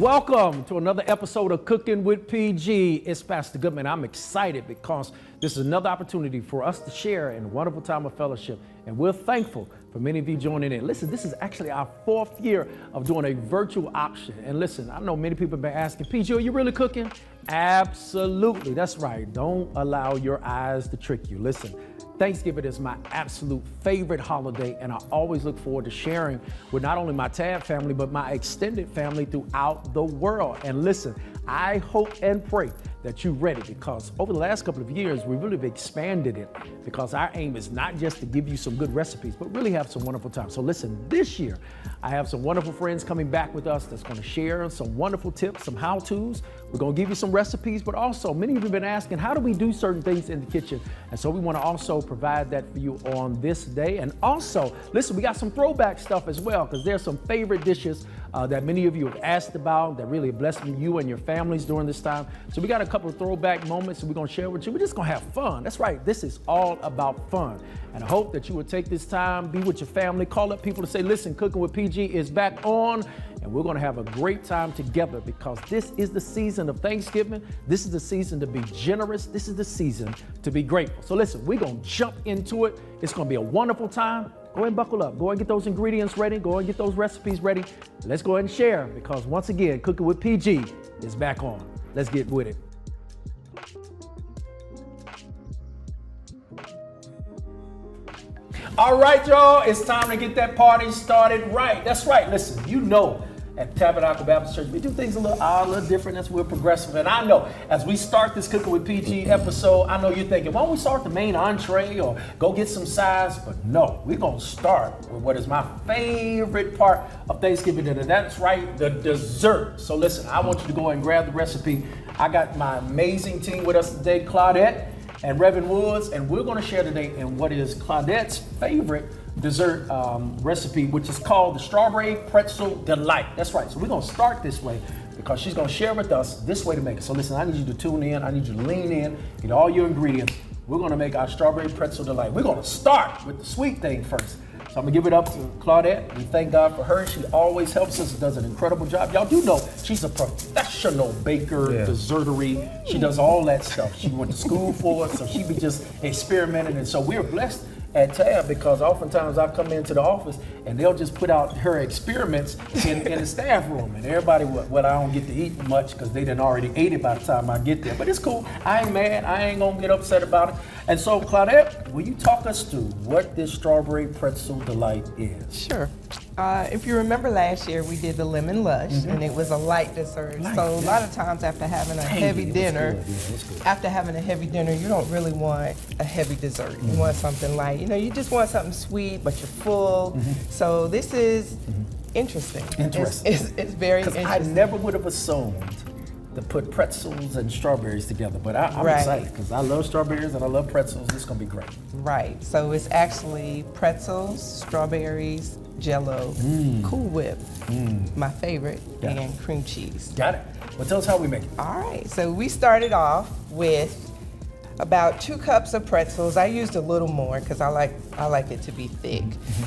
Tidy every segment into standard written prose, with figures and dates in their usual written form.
Welcome to another episode of Cooking with PG. It's Pastor Goodman. I'm excited because this is another opportunity for us to share in a wonderful time of fellowship. And we're thankful for many of you joining in. Listen, this is actually our 4th year of doing a virtual option. And listen, I know many people have been asking, PG, are you really cooking? Absolutely. That's right. Don't allow your eyes to trick you. Listen, Thanksgiving is my absolute favorite holiday, and I always look forward to sharing with not only my TAB family, but my extended family throughout the world. And listen, I hope and pray that you're ready, because over the last couple of years, we really have expanded it, because our aim is not just to give you some good recipes, but really have some wonderful time. So listen, this year, I have some wonderful friends coming back with us that's going to share some wonderful tips, some how-tos. We're going to give you some recipes, but also many of you have been asking, how do we do certain things in the kitchen? And so we want to also provide that for you on this day. And also, listen, we got some throwback stuff as well, because there's some favorite dishes that many of you have asked about that really blessed you and your families during this time. So we got a couple of throwback moments that we're going to share with you. We're just going to have fun. That's right. This is all about fun. And I hope that you will take this time, be with your family, call up people to say, listen, Cooking with PG is back on, and we're going to have a great time together, because this is the season of Thanksgiving. This is the season to be generous. This is the season to be grateful. So listen, we're going to jump into it. It's going to be a wonderful time. Go ahead and buckle up. Go ahead and get those ingredients ready. Go ahead and get those recipes ready. Let's go ahead and share, because once again, Cooking with PG is back on. Let's get with it. All right, y'all, it's time to get that party started right. That's right. Listen, you know, at Tabernacle Baptist Church, we do things a little odd, a little different. That's we're progressive. And I know as we start this Cooking with PG episode, I know you're thinking, why don't we start the main entree or go get some sides? But no, we're going to start with what is my favorite part of Thanksgiving dinner. That's right, the dessert. So listen, I want you to go and grab the recipe. I got my amazing team with us today, Claudette and Reverend Woods, and we're going to share today in what is Claudette's favorite dessert recipe, which is called the Strawberry Pretzel Delight. That's right. So we're going to start this way, because she's going to share with us this way to make it. So listen, I need you to tune in. I need you to lean in, get all your ingredients. We're going to make our Strawberry Pretzel Delight. We're going to start with the sweet thing first. So I'm going to give it up to Claudette. We thank God for her. She always helps us, does an incredible job. Y'all do know she's a professional baker, dessertery. She does all that stuff. She went to school for it, so she be just experimenting. And so we're blessed at TAB, because oftentimes I come into the office and they'll just put out her experiments in the staff room, and everybody, well, I don't get to eat much because they done already ate it by the time I get there. But it's cool. I ain't mad. I ain't gonna get upset about it. And so, Claudette, will you talk us through what this Strawberry Pretzel Delight is? Sure. If you remember last year, we did the Lemon Lush, and it was a light dessert. So a lot of times after having a heavy dinner, you don't really want a heavy dessert. You want something light. You know, you just want something sweet, but you're full. So this is interesting. It's very interesting. I never would have assumed to put pretzels and strawberries together, but I'm excited, because I love strawberries and I love pretzels. This is going to be great. Right. So it's actually pretzels, strawberries, Jell-O, Cool Whip, my favorite, and cream cheese. Got it. Well, tell us how we make it. All right. So we started off with about 2 cups of pretzels. I used a little more because I like it to be thick.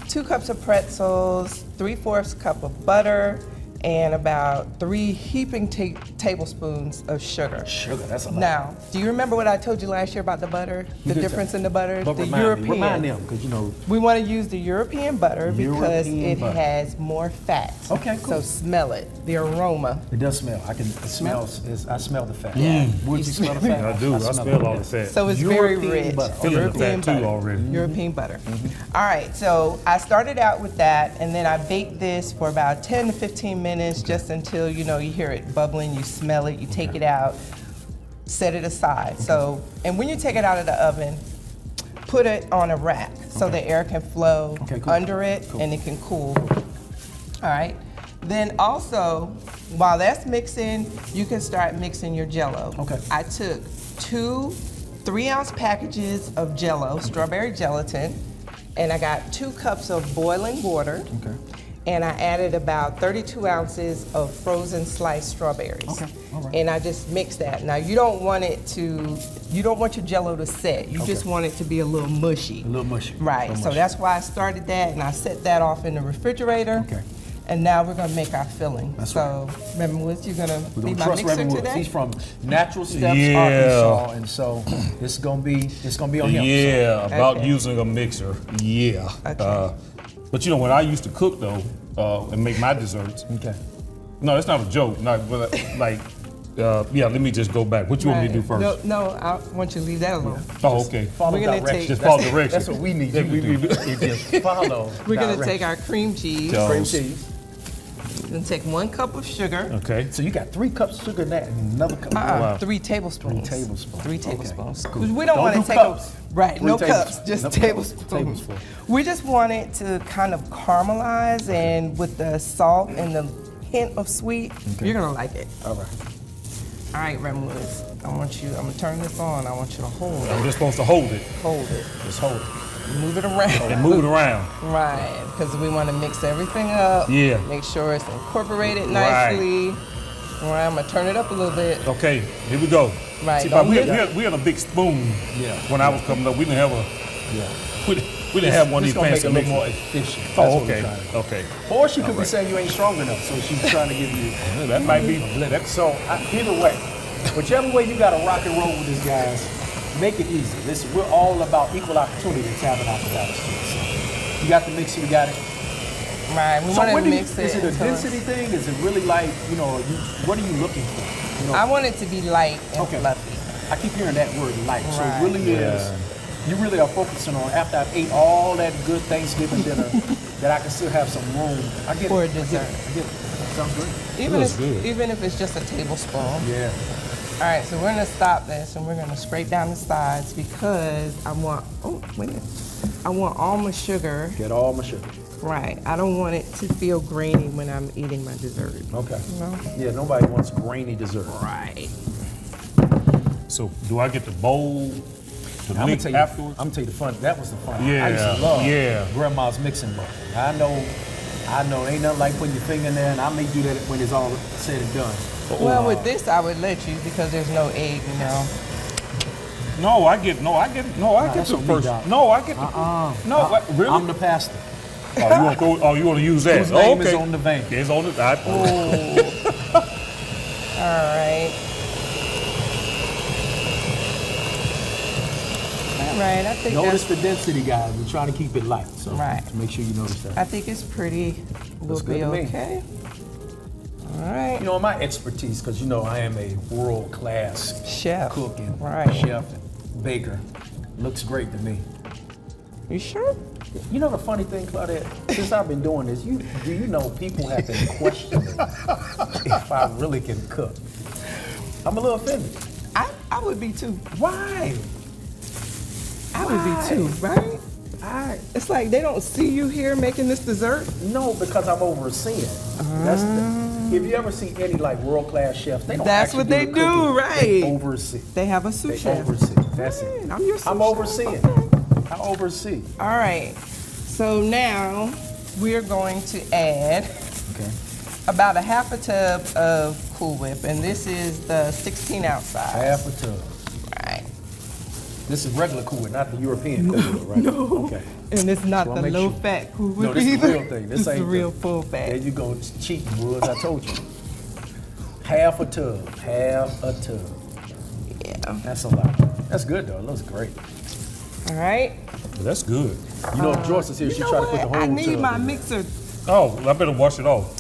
2 cups of pretzels, 3/4 cup of butter, and about 3 heaping tablespoons of sugar. Sugar, that's a lot. Now, do you remember what I told you last year about the butter? The difference in the butter? But the remind them, because you know. We want to use the European butter because it has more fat. Okay, cool. So smell it, the aroma. It does smell. I smell the fat. Yeah. Would you smell the fat? I do. I smell all the fat. So it's very rich. Feeling the fat too already. European butter. All right, so I started out with that, and then I baked this for about 10 to 15 minutes, just until you hear it bubbling, you smell it, you take it out, set it aside. So, and when you take it out of the oven, put it on a rack so the air can flow under it and it can cool. All right. Then also, while that's mixing, you can start mixing your Jell-O. Okay. I took 2 3-ounce packages of Jell-O, strawberry gelatin, and I got 2 cups of boiling water. Okay. And I added about 32 ounces of frozen sliced strawberries. Okay, all right. And I just mixed that. Now you don't want your Jell-O to set. You just want it to be a little mushy. A little mushy. Right, so that's why I started that, and I set that off in the refrigerator. Okay. And now we're gonna make our filling. That's so, Reverend Woods, you're gonna We're be gonna my trust mixer Reverend Woods. today? He's from Natural Steps, Yeah. Arkansas, and so it's gonna be on him. Yeah, about Okay. using a mixer. Yeah. Okay. But you know, when I used to cook though, and make my desserts, So, okay. no, that's not a joke. Not but like, yeah. Let me just go back. What you want me to do first? No, I want you to leave that alone. Oh, okay. Follow We're gonna directions. take- Just follow That's- directions. That's what we need Yeah, you to do. Is just follow. We're gonna directions. take our cream cheese. So- cream cheese. We're gonna take 1 cup of sugar. Okay. So you got 3 cups of sugar in that, and another cup. Wow. 3 tablespoons. 3 tablespoons. 3 Okay. tablespoons. Cool. 'Cause we don't want do to take cups. right. 3 No tablespoons. cups, just No cups. tablespoons. Tablespoons. We just want it to kind of caramelize, and with the salt and the hint of sweet, you're gonna like it. All right. All right, Reverend Woods. I'm gonna turn this on. I want you to hold I'm it. just supposed to hold it Hold it. Just hold it. Move it around. and move it around. Right, because we want to mix everything up. Yeah. Make sure it's incorporated Right. nicely. All right, I'm gonna turn it up a little bit. Okay, here we go. Right, See, don't we hit- had a big spoon. Yeah. When I was coming up, we didn't have a. Yeah. We didn't have one of This these gonna make fancy it a little mixers. more efficient. That's Oh, what we're okay. trying to do. Okay. Or she could be saying you ain't strong enough, so she's trying to give you. That might be. So either way, whichever way you got to rock and roll with this, guys, make it easy. Listen, we're all about equal opportunity in Tabernacle Baptist. So you got the mixer, you got it. Right, we So want what to do you, mix it. is it a until density thing? Is it really like, what are you looking for? You know, I want it to be light and Okay. fluffy. I keep hearing that word light. So Right. it really is, you really are focusing on, after I've ate all that good Thanksgiving dinner, that I can still have some room. I get For it. a dessert. I get it. Sounds good. Even if it's just a tablespoon. Yeah. All right, so we're gonna stop this and we're gonna scrape down the sides because I want. Oh, wait a minute. I want all my sugar. Get all my sugar. Right. I don't want it to feel grainy when I'm eating my dessert. Okay. You know? Yeah, nobody wants grainy dessert. Right. So do I get the bowl? The I'm gonna link tell you, afterwards? I'm gonna tell you the fun. That was the fun. I Yeah, used to love yeah. Grandma's mixing bowl. I know. Ain't nothing like putting your finger in there, and I may do that when it's all said and done. Well, with this, I would let you because there's no egg, you know. No, I get that's the on me, first. Doc. No, I get the. No, what, really? I'm the pastor. you want to use that? Whose name okay. is on the vein. It's on the. All right. All right, I think Notice that's, the density, guys. We're trying to keep it light, so Right. make sure you notice that. I think it's pretty. Will Looks good be to me. okay. All right. You know, my expertise, because I am a world-class Chef. cook and Right. chef and baker. Looks great to me. You sure? You know the funny thing, Claudette? Since I've been doing this, do you know people have been questioning if I really can cook? I'm a little offended. I would be too. Why? I would be too, right? It's like they don't see you here making this dessert. No, because I'm overseeing. If you ever see any like world-class chefs, they don't. That's actually what they the do, cooking. right. They oversee. They have a sous They chef. oversee. That's it. Man, I'm your sous I'm chef. overseeing. Okay. I oversee. All right. So now we're going to add Okay. about a half a tub of Cool Whip, and this is the 16-ounce size. Half a tub. Right. This is regular Cool Whip, not the European Cool Whip, right? No. Okay. And it's not So the I'll make sure. low-fat Cool Whip No, this is the either. real thing. This is ain't the real the- full There fat. you go, it's cheating, Woods. I told you. Half a tub. Half a tub. Yeah. That's a lot. That's good though. It looks great. All right. That's good. You know, if Joyce is here, You she know try to put the what? whole I need tub my in there. mixer. Oh, I better wash it off.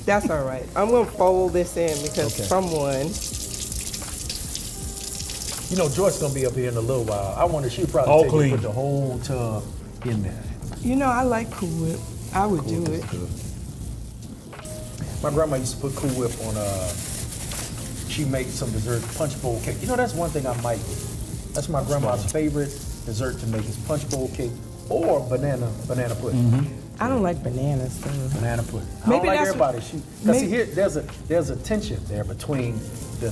That's all right. I'm gonna fold this in because Okay. someone. You know, Joyce gonna be up here in a little while. I wonder she'll probably All take clean. and put the whole tub in there. You know, I like Cool Whip. I would do it. My grandma used to put Cool Whip on. She made some dessert, punch bowl cake. You know, that's one thing I might do. That's my grandma's favorite dessert to make is punch bowl cake or banana pudding. I don't like bananas. So. Banana pudding. I Maybe don't like that's everybody. Because see, maybe- here there's a tension there between the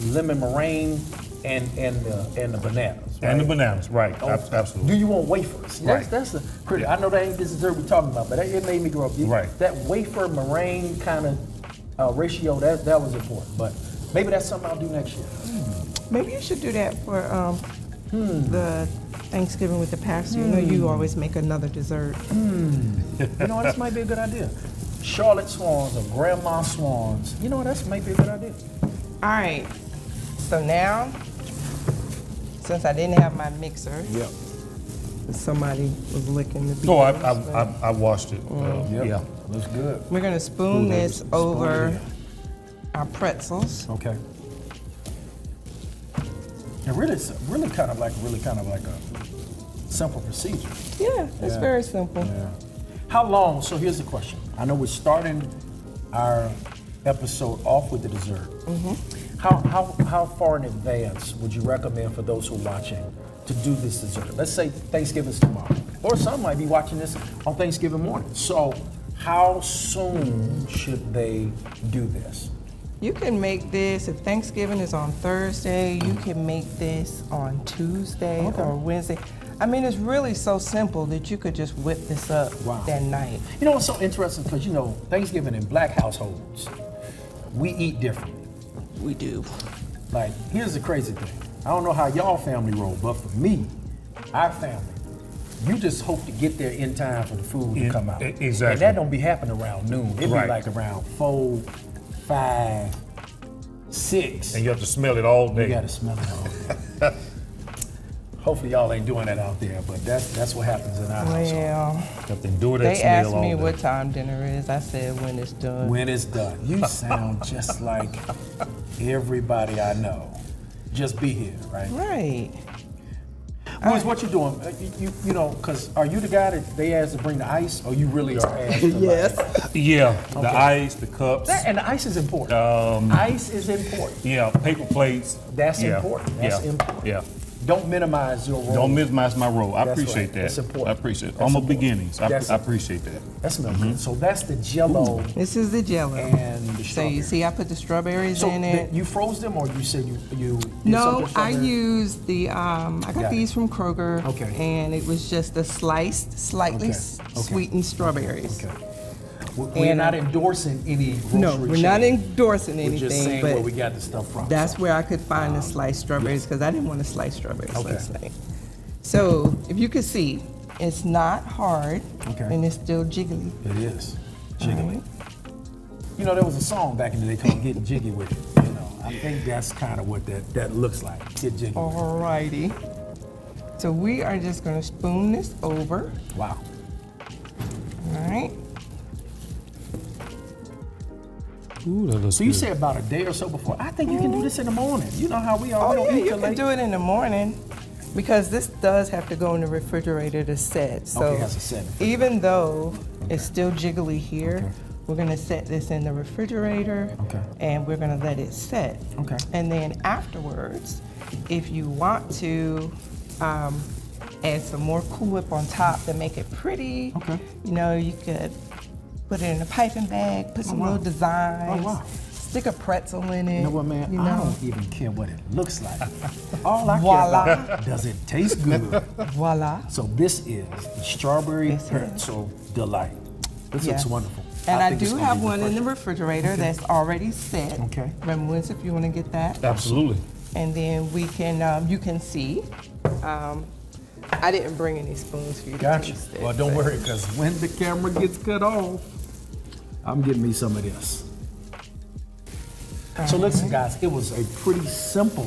lemon meringue and the bananas. And the right? bananas, right? Oh, Absolutely. Do you want wafers? Right. That's the critical. I know that ain't this dessert we're talking about, but it made me grow up. Right. That wafer meringue kind of ratio, that was important. But maybe that's something I'll do next year. Maybe you should do that for the Thanksgiving with the pastor. You know, you always make another dessert. You know, this might be a good idea. Charlotte swans or grandma swans. You know, that might be a good idea. All right. So now, since I didn't have my mixer, Yep. somebody was licking the beans. No, I washed it. Yep. Yeah. Looks good. We're gonna spoon this over our pretzels. Okay. And really kind of like a simple procedure. Yeah, it's Yeah. very simple. Yeah. How long? So here's the question. I know we're starting our episode off with the dessert. How far in advance would you recommend for those who are watching to do this dessert? Let's say Thanksgiving's tomorrow, or some might be watching this on Thanksgiving morning. So how soon should they do this? You can make this, if Thanksgiving is on Thursday, you can make this on Tuesday Okay. or Wednesday. I mean, it's really so simple that you could just whip this up Wow. that night. You know, it's so interesting because, you know, Thanksgiving in black households, we eat differently. We do. Like, here's the crazy thing. I don't know how y'all family roll, but for me, our family, you just hope to get there in time for the food to come out. Exactly. And that don't be happening around noon. It Right. be like around 4, 5, 6. And you have to smell it all day. You gotta smell it all day. Hopefully y'all ain't doing that out there, but that's what happens in our household. Well, have to endure that they smell asked all me day. what time dinner is. I said when it's done. When it's done, you sound just like everybody I know. Just be here, right? Right. Wiz, what you doing? You know, because are you the guy that they asked to bring the ice, or you really are asked to Yes. Yeah, the ice, the cups. And the ice is important. Ice is important. Yeah, paper plates. That's Yeah, important. That's yeah, important. Yeah. Don't minimize your role. Don't minimize my role. I That's appreciate right. that. That's important. I appreciate it. That's On my important. beginnings. I That's- appreciate that. That smells good. So that's the Jello This is the Jello. and the So strawberry. you see, I put the strawberries So in it. you froze them, or you said you did No, something I strawberry? used the, I Got got it. these from Kroger. Okay. And it was just the sliced, slightly Okay, okay. sweetened strawberries. Okay. We're And, not endorsing any grocery No, we're not chain. endorsing We're just anything, saying where we but got the stuff from. that's So, where I could find the sliced strawberries because I didn't want to slice strawberries Okay. last night. So if you could see, it's not hard Okay. and it's still jiggly. It is jiggly. You know, there was a song back in the day called "Getting Jiggy with It." You know, I think that's kind of what that looks like. Get jiggy. with Alrighty. So we are just going to spoon this over. it. Wow. All right. Ooh, that looks So you good. say about a day or so before. I think you can do this in the morning. You know how we are. Oh we don't yeah, eat you till can late. do it in the morning because this does have to go in the refrigerator to set. So Okay, it has to set. even though it's still jiggly here, Okay. we're gonna set this in the refrigerator Okay. and we're gonna let it set. Okay. And then afterwards, if you want to add some more Cool Whip on top to make it pretty, Okay. you know, you could put it in a piping bag, put some wow. little designs, Oh, wow. stick a pretzel in it. You know what, man? You I know. don't even care what it looks like. All I Voila. care about, does it taste good? Voila. So this is the strawberry This is. pretzel delight. This Yes. looks wonderful. And I think it's do gonna have be one in the perfect. refrigerator that's already set. Okay. Remembrance, if you want to get that. Absolutely. And then we can, you can see. I didn't bring any spoons for you to Gotcha. taste it. Well, don't but- worry, because when the camera gets cut off, I'm getting me some of this. So listen, guys, it was a pretty simple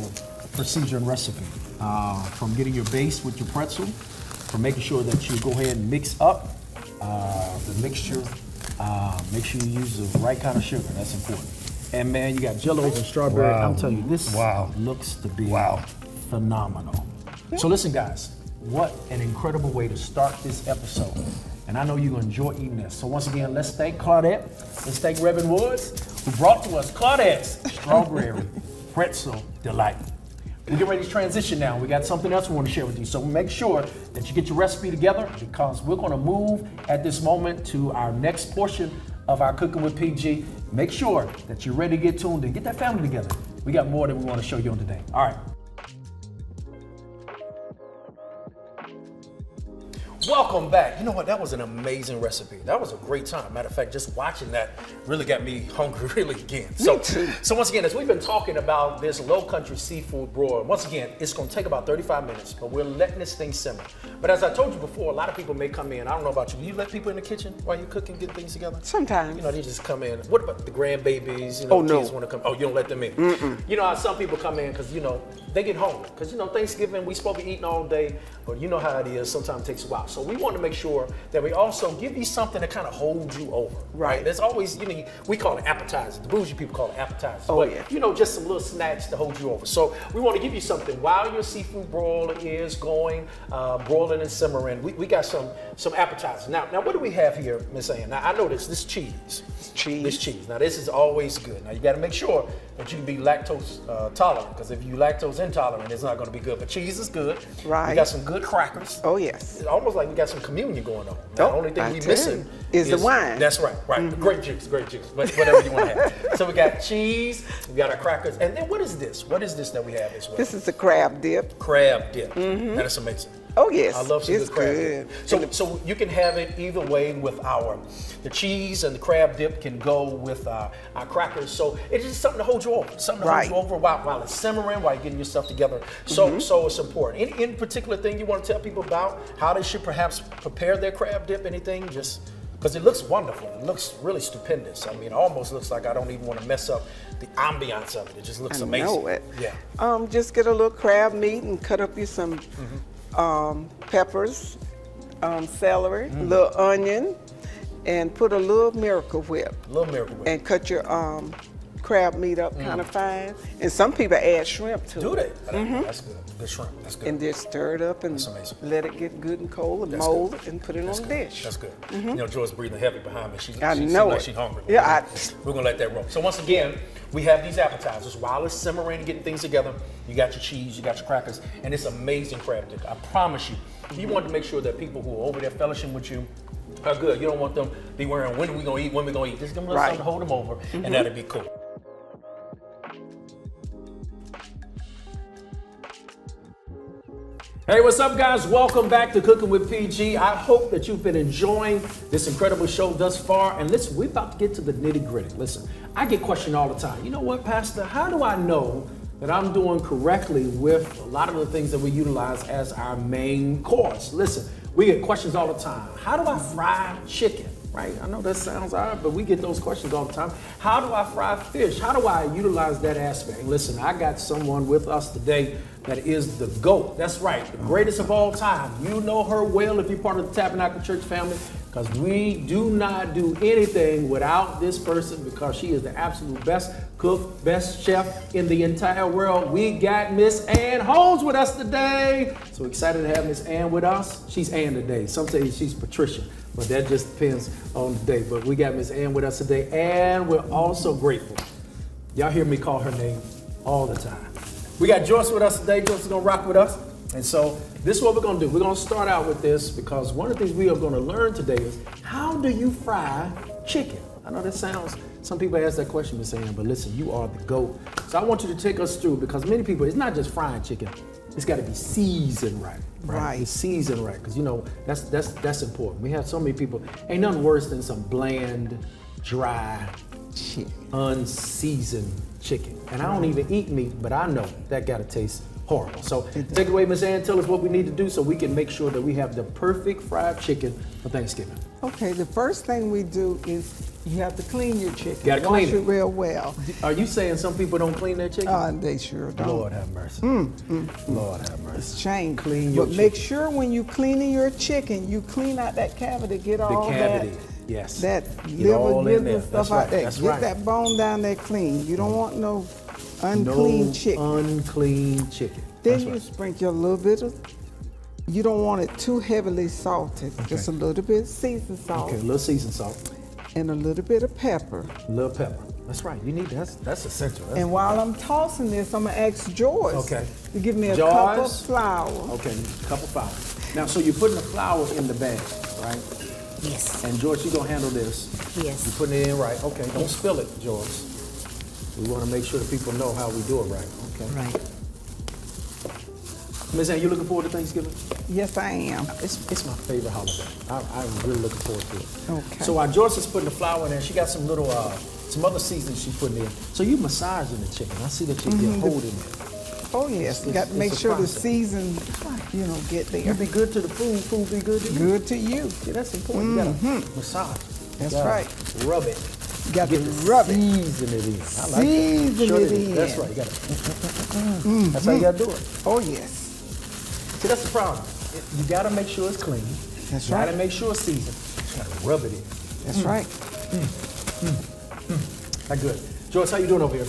procedure and recipe. From getting your base with your pretzel, from making sure that you go ahead and mix up the mixture. Make sure you use the right kind of sugar. That's important. And man, you got Jellos and strawberry. Wow. I'm telling you, this Wow. looks to be Wow. phenomenal. So listen, guys, what an incredible way to start this episode. And I know you're gonna enjoy eating this. So once again, let's thank Claudette. Let's thank Reverend Woods, who brought to us Claudette's Strawberry Pretzel Delight. We get ready to transition now. We got something else we want to share with you. So make sure that you get your recipe together because we're gonna move at this moment to our next portion of our Cooking with PG. Make sure that you're ready to get tuned and get that family together. We got more that we want to show you on today. All right. Welcome back. You know what? That was an amazing recipe. That was a great time. Matter of fact, just watching that really got me hungry really again. Me too. So once again, as we've been talking about this low country seafood broil, once again, it's going to take about 35 minutes, but we're letting this thing simmer. But as I told you before, a lot of people may come in. I don't know about you. Do you let people in the kitchen while you're cooking, get things together? Sometimes. You know, they just come in. What about the grandbabies? You know, Oh, no. kids want to come. Oh, you don't let them in. You know how some people come in because, you know, they get hungry. Because, you know, Thanksgiving, we supposed to be eating all day, but you know how it is. Sometimes it takes a while. So we want to make sure that we also give you something to kind of hold you over. Right. There's always, you know, we call it appetizers. The bougie people call it appetizers. Oh, but, yeah. you know, just some little snacks to hold you over. So we want to give you something while your seafood broil is going, broiling and simmering. We got some appetizers. Now, what do we have here, Miss Ann? Now, I know this cheese. Cheese. This cheese. Now, this is always good. Now, you got to make sure that you can be lactose tolerant, because if you lactose intolerant, it's not going to be good. But cheese is good. Right. We got some good crackers. Oh, yes. It's almost like we got some communion going on. Now, the only thing we missing is the wine. That's right. Grape juice, but whatever you want to have. So we got cheese, we got our crackers, and then what is this? What is this that we have as well? This is the crab dip. Crab dip. That is amazing. Oh, yes. I love some it's good crab good. dip. So you can have it either way with the cheese, and the crab dip can go with our crackers. So it's just something to hold you over. Something to hold you over while it's simmering, while you're getting yourself together. So it's important. Any particular thing you want to tell people about how they should perhaps prepare their crab dip? Anything? Just because it looks wonderful. It looks really stupendous. I mean, it almost looks like I don't even want to mess up the ambiance of it. It just looks amazing. I know it. Yeah. Just get a little crab meat and cut up you some peppers, celery, a little onion, and put a little Miracle Whip. And cut your crab meat up kind of fine. And some people add shrimp to it. Do they? That's good. Good shrimp. That's good. And then stir it up and let it get good and cold and mold it and put it on the dish. That's good. You know, Joy's breathing heavy behind me. She I seems know like it. she's hungry. Yeah, we're going to let that roll. So once again, we have these appetizers. While it's simmering and getting things together, you got your cheese, you got your crackers, and it's amazing crab dip. I promise you. You want to make sure that people who are over there fellowshipping with you are good. You don't want them to be worrying, when are we going to eat, when are we going to eat. Just give them a little something to hold them over, and that'll be cool. Hey, what's up, guys? Welcome back to Cooking with PG. I hope that you've been enjoying this incredible show thus far. And listen, we're about to get to the nitty-gritty. Listen, I get questioned all the time. You know what, Pastor? How do I know that I'm doing correctly with a lot of the things that we utilize as our main course? Listen, we get questions all the time. How do I fry chicken? Right? I know that sounds odd, but we get those questions all the time. How do I fry fish? How do I utilize that aspect? Listen, I got someone with us today that is the GOAT. That's right, the greatest of all time. You know her well if you're part of the Tabernacle Church family, because we do not do anything without this person, because she is the absolute best cook, best chef in the entire world. We got Miss Ann Holmes with us today. So excited to have Miss Ann with us. She's Ann today. Some say she's Patricia, but that just depends on the day. But we got Miss Ann with us today, and we're also grateful. Y'all hear me call her name all the time. We got Joyce with us today. Joyce is going to rock with us. And so this is what we're going to do. We're going to start out with this, because one of the things we are going to learn today is, how do you fry chicken? I know that sounds, some people ask that question, Miss Ann, but listen, you are the GOAT. So I want you to take us through, because many people, it's not just frying chicken. It's got to be seasoned right. It's seasoned right, because you know, that's important. We have so many people, ain't nothing worse than some bland, dry, unseasoned chicken. And I don't even eat meat, but I know that gotta taste horrible. So take it away, Miss Ann. Tell us what we need to do so we can make sure that we have the perfect fried chicken for Thanksgiving. Okay, the first thing we do is you have to clean your chicken. Gotta clean Wash it real well. Are you saying some people don't clean their chicken? They sure don't. Lord have mercy. Lord have mercy. It's shame. Clean your But make sure when you cleaning your chicken, you clean out that cavity, get all cavity. that. Yes. That Get all in liver there. stuff That's out right. there. That's Get right. that bone down there clean. You don't want no unclean chicken. Unclean chicken. Then That's you right. sprinkle a little bit of, you don't want it too heavily salted. Okay. Just a little bit of seasoned salt. Okay, a little seasoned salt, And a little bit of pepper. a little pepper. That's right. You need that's essential. That's And while I'm tossing this, I'm gonna ask George Okay. to give me a cup of George? flour. Okay, a cup of flour. Now, so you're putting the flour in the bag, right? Yes. And George, you're gonna handle this. Yes. You're putting it in right. Okay, don't spill it, George. We want to make sure that people know how we do it right. Okay. Right. Ms. Ann, you looking forward to Thanksgiving? Yes, I am. It's my favorite holiday. I'm really looking forward to it. Okay. So while Joyce is putting the flour in there, she got some little, some other seasonings she's putting in. So you massaging the chicken. I see that you're holding it. Oh yes, you It's- got to make it's a sure the process. season, get there. You be good to the food, food be good to you. Good to you. Yeah, that's important. You gotta massage. You That's gotta right. Rub it. You got to Get the rub it. season it in. I like Season that. Sure it is. in. That's right. You gotta. That's how you gotta do it. Oh yes. See, that's the problem. You gotta make sure it's clean. That's You gotta right. make sure it's seasoned. You gotta rub it in. That's right. How good. Joyce, how you doing over here?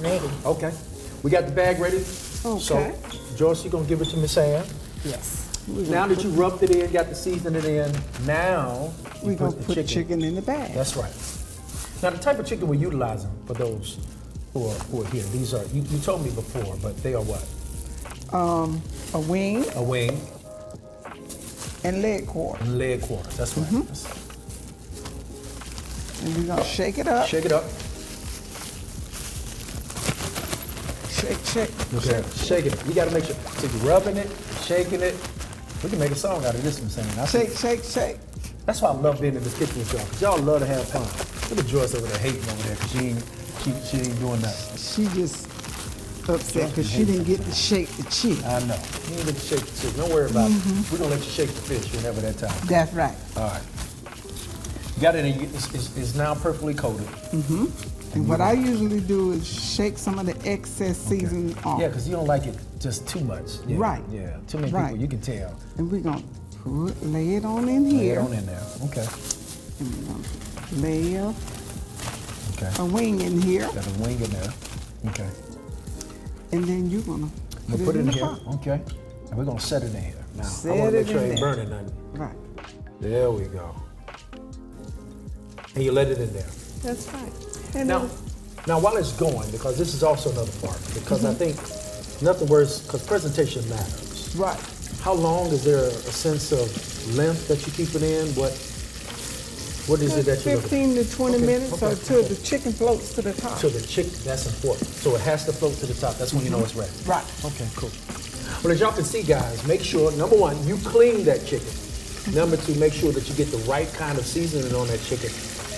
Ready. Okay. We got the bag ready. Okay. So, Joyce, you're gonna give it to Miss Ann. Yes. Now that you rubbed it in, got the seasoning in, now you We're going to the put chicken in the bag. That's right. Now the type of chicken we're utilizing for those who are here, these are, you told me before, but they are what? A wing A wing and leg quarter. and leg quarter. That's right. And we're going to shake it up. Shake it up. Shake, shake. Okay. Shaking it. You gotta make sure. So you're rubbing it, shaking it. We can make a song out of this one, saying. Shake, shake, shake. That's why I love being in the kitchen with y'all, because y'all love to have fun. Look at Joyce over there hating over there, because she ain't doing nothing. She just upset because she didn't get to shake the chicken. I know. You ain't get to shake the chicken. Don't worry about it. We're gonna let you shake the fish whenever that time. That's right. All right. You got it in, it's now perfectly coated. And what I usually do is shake some of the excess seasoning off. Yeah, because you don't like it just too much. Yeah, Right. Yeah, too many Right. people, you can tell. And we're going to lay it on in Lay here. it on in there. Okay. And we're going to lay Okay. a wing in here. Got a wing in there. Okay. And then you're going to We'll put it in the here. pot. Okay. And we're gonna set it in here. Now, I Set wanna make it sure in it ain't there. burning nothing. Right. There we go. And you let it in there. That's right. And Now, then- now while it's going, because this is also another part, because I think nothing worse, because presentation matters. right. How long is there a sense of length that you keep it in? What is it that you look 15 to 20 Okay, minutes okay, until okay. the chicken floats to the top. So the chicken, that's important. So it has to float to the top. That's when you know it's ready. Right. Okay, cool. Well, as y'all can see, guys, make sure, number one, you clean that chicken. Number two, make sure that you get the right kind of seasoning on that chicken.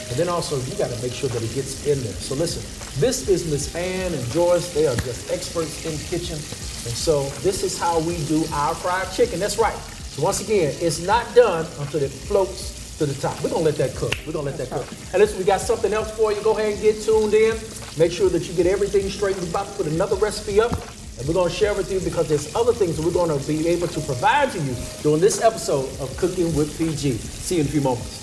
And then also, you got to make sure that it gets in there. So listen, this is Miss Ann and Joyce. They are just experts in kitchen. And so this is how we do our fried chicken. That's right. So once again, it's not done until it floats to the top. We're going to let that cook. We're going to let that cook. And listen, we got something else for you. Go ahead and get tuned in. Make sure that you get everything straight. We're about to put another recipe up. And we're going to share with you because there's other things that we're going to be able to provide to you during this episode of Cooking with PG. See you in a few moments.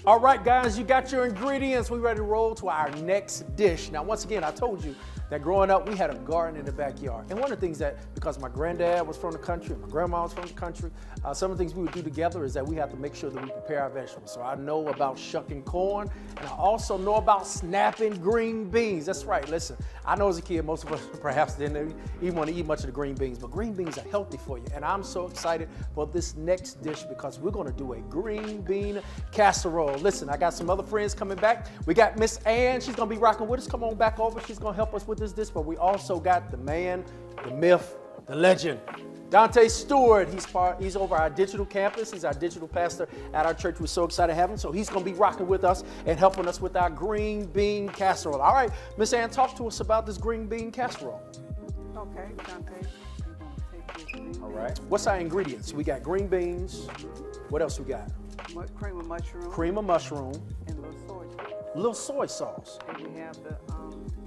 All right, guys, you got your ingredients. We're ready to roll to our next dish. Now, once again, I told you that growing up, we had a garden in the backyard. And one of the things that, because my granddad was from the country, my grandma was from the country, some of the things we would do together is that we have to make sure that we prepare our vegetables. So I know about shucking corn, and I also know about snapping green beans. That's right, listen, I know as a kid, most of us perhaps didn't even want to eat much of the green beans, but green beans are healthy for you. And I'm so excited for this next dish because we're going to do a green bean casserole. Listen, I got some other friends coming back. We got Miss Ann. She's going to be rocking with us. Come on back over. She's going to help us with this dish. But we also got the man, the myth, the legend, Dante Stewart. He's over our digital campus. He's our digital pastor at our church. We're so excited to have him. So he's going to be rocking with us and helping us with our green bean casserole. All right, Miss Ann, talk to us about this green bean casserole. Okay, Dante, you're gonna take this green All right. What's our ingredients? We got green beans. What else we got? cream of mushroom Cream of mushroom, and a little soy sauce. little soy sauce. And we have the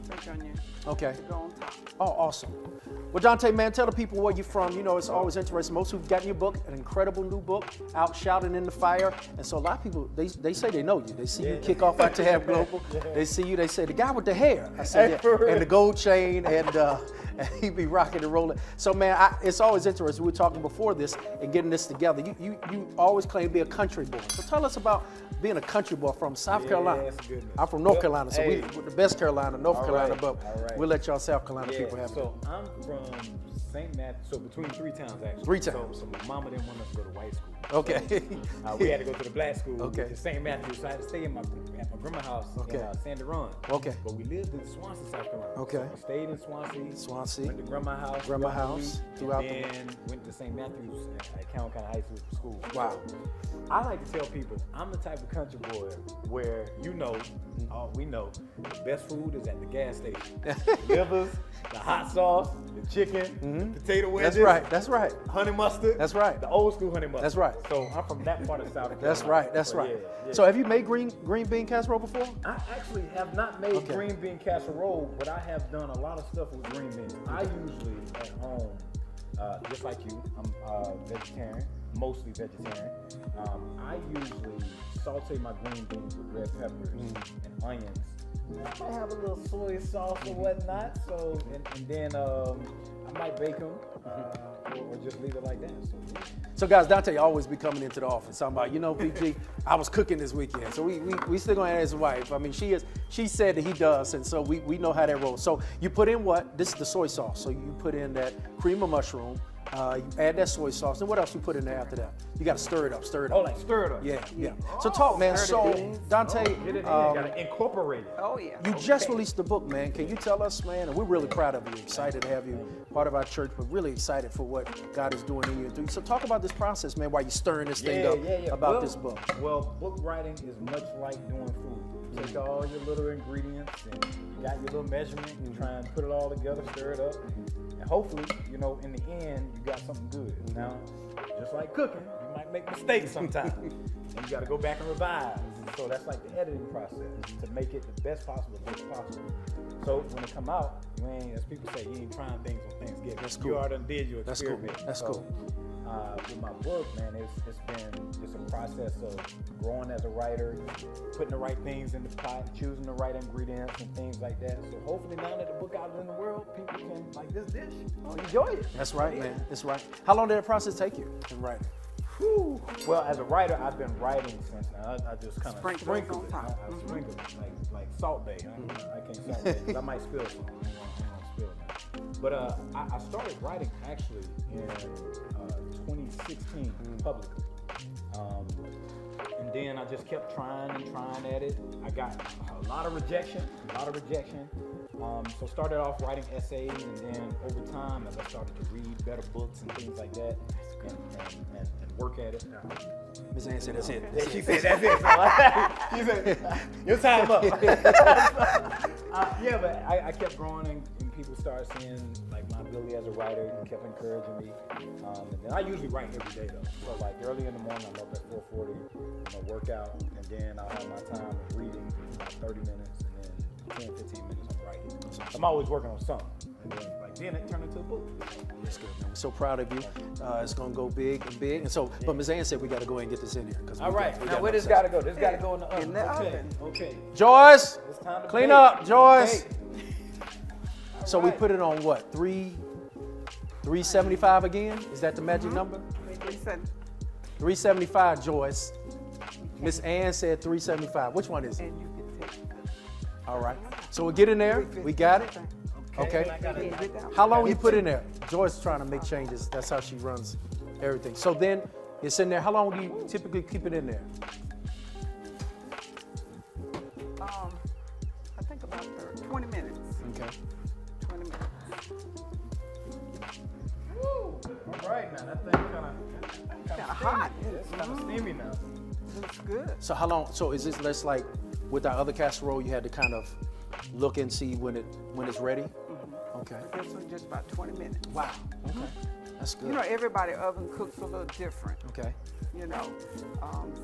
French onion Okay. to go on top. Oh, awesome. Well, Dante, man, tell the people where you're from. You know, it's always interesting. Most who've gotten your book, an incredible new book, Out Shouting in the Fire. And so a lot of people, they say they know you. They see you kick off at Tab Global. They see you, they say, the guy with the hair. I said, yeah. And the gold chain, and he be rocking and rolling. So, man, it's always interesting. We were talking before this and getting this together. You always claim to be a country boy. So tell us about being a country boy from South Carolina. I'm from North Carolina, so we're the best Carolina, North Carolina, but we'll let y'all South Carolina people have it. So I'm from St. Matthew. So between 3 towns actually. 3 towns. So my mama didn't want us to go to white school. Okay. We had to go to the black school. Okay. Which is St. Matthew. So I had to stay at my grandma's house Okay. in Sandy Run. Okay. But we lived in Swansea, South Carolina. Okay. So we stayed in Swansea. Swansea. Went to grandma's house. Grandma's house throughout the and then went to St. Matthew's at Calhoun County High School. Wow. I like to tell people I'm the type of country boy where we know the best food is at the gas station. Livers, the hot sauce, the chicken, the potato wedges. That's right. That's right. Honey mustard. That's right. The old school honey mustard. That's right. So I'm from that part of South Carolina. That's right. That's So, right. yeah. So have you made green bean casserole before? I actually have not made Okay. green bean casserole, but I have done a lot of stuff with green beans. I usually at home, just like you, I'm vegetarian, mostly vegetarian. I usually saute my green beans with red peppers and onions. I might have a little soy sauce or whatnot. So and then I might bake them or just leave it like that. So, yeah. So guys, Dante always be coming into the office talking about, PG, I was cooking this weekend. So we still gonna ask his wife. I mean, she said that he does, and so we know how that rolls. So you put in what? This is the soy sauce. So you put in that cream of mushroom, you add that soy sauce, and what else you put in there after that? You gotta stir it up. Oh, like stir it up. Yeah. So talk, man. So Dante, Get it in. Gotta incorporate it. Oh, yeah. you just released the book, man. Can you tell us, man? And we're really proud of you. Excited to have you part of our church, but really excited for what God is doing in you and through you. So talk about this process, man, while you're stirring this thing up about this book. Well, book writing is much like doing food. You take all your little ingredients and you got your little measurement. You try and put it all together, stir it up, and hopefully, in the end, you got something good. Now, just like cooking, you might make mistakes sometimes, and you got to go back and revise. So that's like the editing process to make it the best possible book possible. So when it come out, you ain't, as people say, you ain't trying things on Thanksgiving. That's cool. You already did your That's cool. experiment. That's cool. With my book, man, it's been just a process of growing as a writer, putting the right things in the pot, choosing the right ingredients and things like that. So hopefully now that the book out in the world, people can like this dish. Enjoy it. That's right, man. That's right. How long did that process take you in writing? Whew. Well, as a writer, I've been writing since I just kind of Sprinkle it sprinkle on it. top. I sprinkle it like Salt Bay. I can't Salt Bay 'cause I might spill some. I don't want to spill that. But I started writing actually in 2016 publicly. And then I just kept trying at it. I got a lot of rejection. So started off writing essays, and then over time, as I started to read better books and things like that, and work at it. Ms. Ann said that's it. Yeah, she said that's it. So she said, your time up. Yeah, but I kept growing, and people started seeing like my ability as a writer, and kept encouraging me. And then I usually write every day though. So like early in the morning, I'm up at 4:40, I'm gonna work out, and then I'll have my time of reading, about 30 minutes, and then 10, 15 minutes I'm writing. I'm always working on something, and then it turned into a book. That's good, man. We're so proud of you. It's gonna go big and big. And so, but Ms. Ann said we got to go ahead and get this in here. All right, now where this gotta go? This gotta go in the oven. In the oven. Okay. Joyce, It's time to clean bake. up, Joyce. Bake. So we put it on what? 375 again? Is that the magic number? We said 375, Joyce. Miss Ann said 375. Which one is it? and you can take All right. So we'll get in there. We got it. Okay. How long you put in there? Joyce is trying to make changes. That's how she runs everything. So then it's in there. How long do you typically keep it in there? I think about 20 minutes. Okay. 20 minutes. All right, now that thing kind of hot. It's kind of steamy now. Looks good. So how long? So is this less like with our other casserole? You had to kind of look and see when it's ready. Okay. But this one just about 20 minutes. Wow. Okay. That's good. You know, everybody oven cooks a little different. Okay. You know,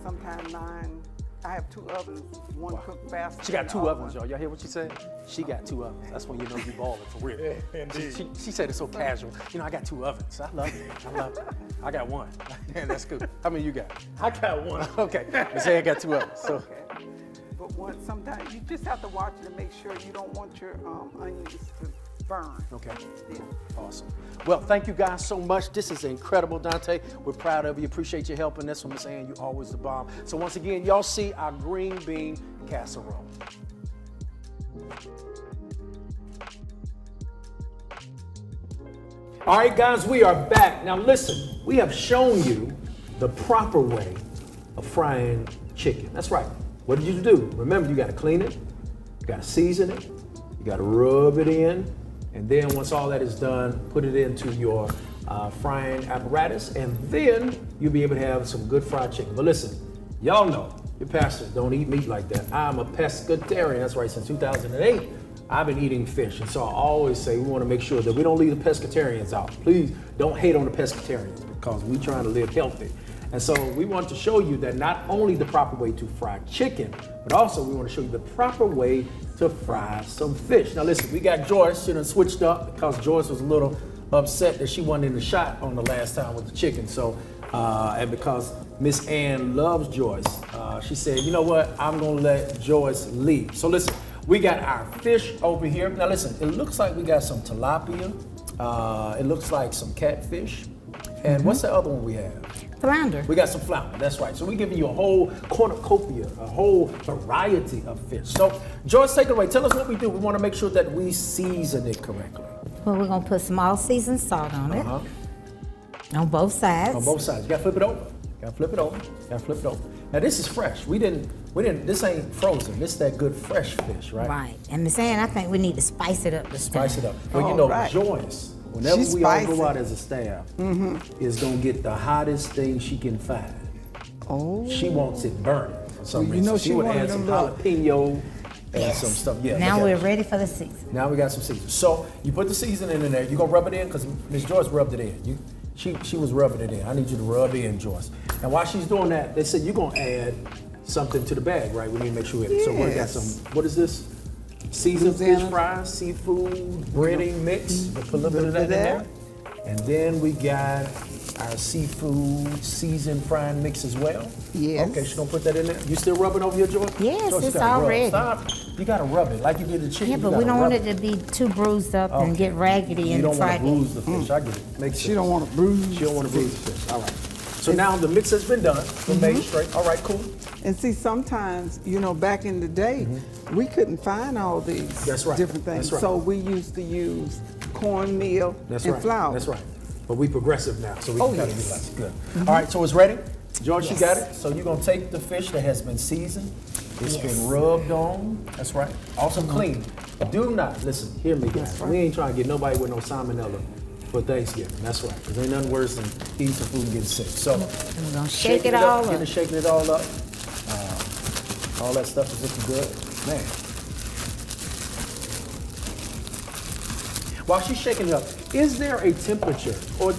sometimes mine. I have 2 ovens. One cook faster. She got than 2 the other ovens, one. y'all. Y'all hear what she said? She got 2 ovens. That's when you know you balling for real. Yeah, indeed. She said it so casual. You know, I got 2 ovens. I love it. I love it. I got 1. Yeah, that's good. How many you got? I got one. Okay. Miss Ann got 2 ovens. So Okay. But sometimes you just have to watch it and make sure you don't want your onions to burn. okay. Yeah. Awesome. Well, thank you guys so much. This is incredible, Dante. We're proud of you. Appreciate your help in this one, Miss Ann. You always the bomb. So once again, y'all see our green bean casserole. All right, guys, we are back. Now listen, we have shown you the proper way of frying chicken. That's right. What did you do? Remember, you gotta clean it, you gotta season it, you gotta rub it in, and then once all that is done, put it into your frying apparatus, and then you'll be able to have some good fried chicken. But listen, y'all know, your pastor don't eat meat like that. I'm a pescatarian, that's right, since 2008. I've been eating fish, and so I always say we want to make sure that we don't leave the pescatarians out. Please don't hate on the pescatarians because we're trying to live healthy. And so we want to show you that not only the proper way to fry chicken, but also we want to show you the proper way to fry some fish. Now listen, we got Joyce, she done switched up because Joyce was a little upset that she wasn't in the shot on the last time with the chicken. So, and because Miss Ann loves Joyce, she said, you know what, I'm gonna let Joyce leave. So listen, we got our fish over here. Now listen, it looks like we got some tilapia. It looks like some catfish. And what's the other one we have? Flounder. We got some flounder, that's right. So we're giving you a whole cornucopia, a whole variety of fish. So Joyce, take it away. Tell us what we do. We want to make sure that we season it correctly. Well, we're gonna put some all-season salt on it. On both sides. On both sides. You gotta flip it over. Gotta flip it over. Gotta flip it over. Now this is fresh. We didn't, this ain't frozen. This is that good fresh fish, right? Right. And Miss Ann, I think we need to spice it up this time. Spice it up. Well, you All know, right. Joyce, whenever She's we all spicy. go out as a staff, is gonna get the hottest thing she can find. Oh. She wants it burning for some Well, you reason. know she she would wanted add some them little- jalapeno and Yes. some stuff. Yeah. Now look at we're it. ready for the season. Now we got some seasoning. So you put the seasoning in there. You gonna rub it in because Miss Joyce rubbed it in. She was rubbing it in. I need you to rub in, Joyce. And while she's doing that, they said you're gonna add something to the bag, right? We need to make sure we have it. So we got Yes. some. What is this? Seasoned fish Louisiana. fries, seafood, breading mix. We'll put a little bit of that in there. And then we got our seafood seasoned frying mix as well. Yes. Okay, she's gonna put that in there. You still rubbing over your Joyce? Yes, Joyce, you it's gotta rub. already. Stop. You gotta rub it like you did the chicken. Yeah, You but we gotta don't rub want it to be too bruised up and Okay. get raggedy You in the don't want to fried pan. bruise the fish. I get it. Makes sense. She don't want to bruise. She don't want to bruise the fish. All right. So now the mix has been done. We're made straight. All right, cool. And see, sometimes, you know, back in the day, we couldn't find all these That's right. different things. That's right. So we used to use cornmeal That's and right. flour. That's right. But we progressive now, so we Oh, can kind of yes. utilize it. Good. All right, so it's ready. George, you got it. So you're gonna take the fish that has been seasoned. It's been rubbed on. That's right. Also clean. Do not listen. Hear me, guys. We ain't trying to get nobody with no salmonella for Thanksgiving. That's right. Because ain't nothing worse than eating some food and getting sick. So And we're gonna shake it up, all up. shaking it all up. All that stuff is looking good, man. While she's shaking it up, is there a temperature, or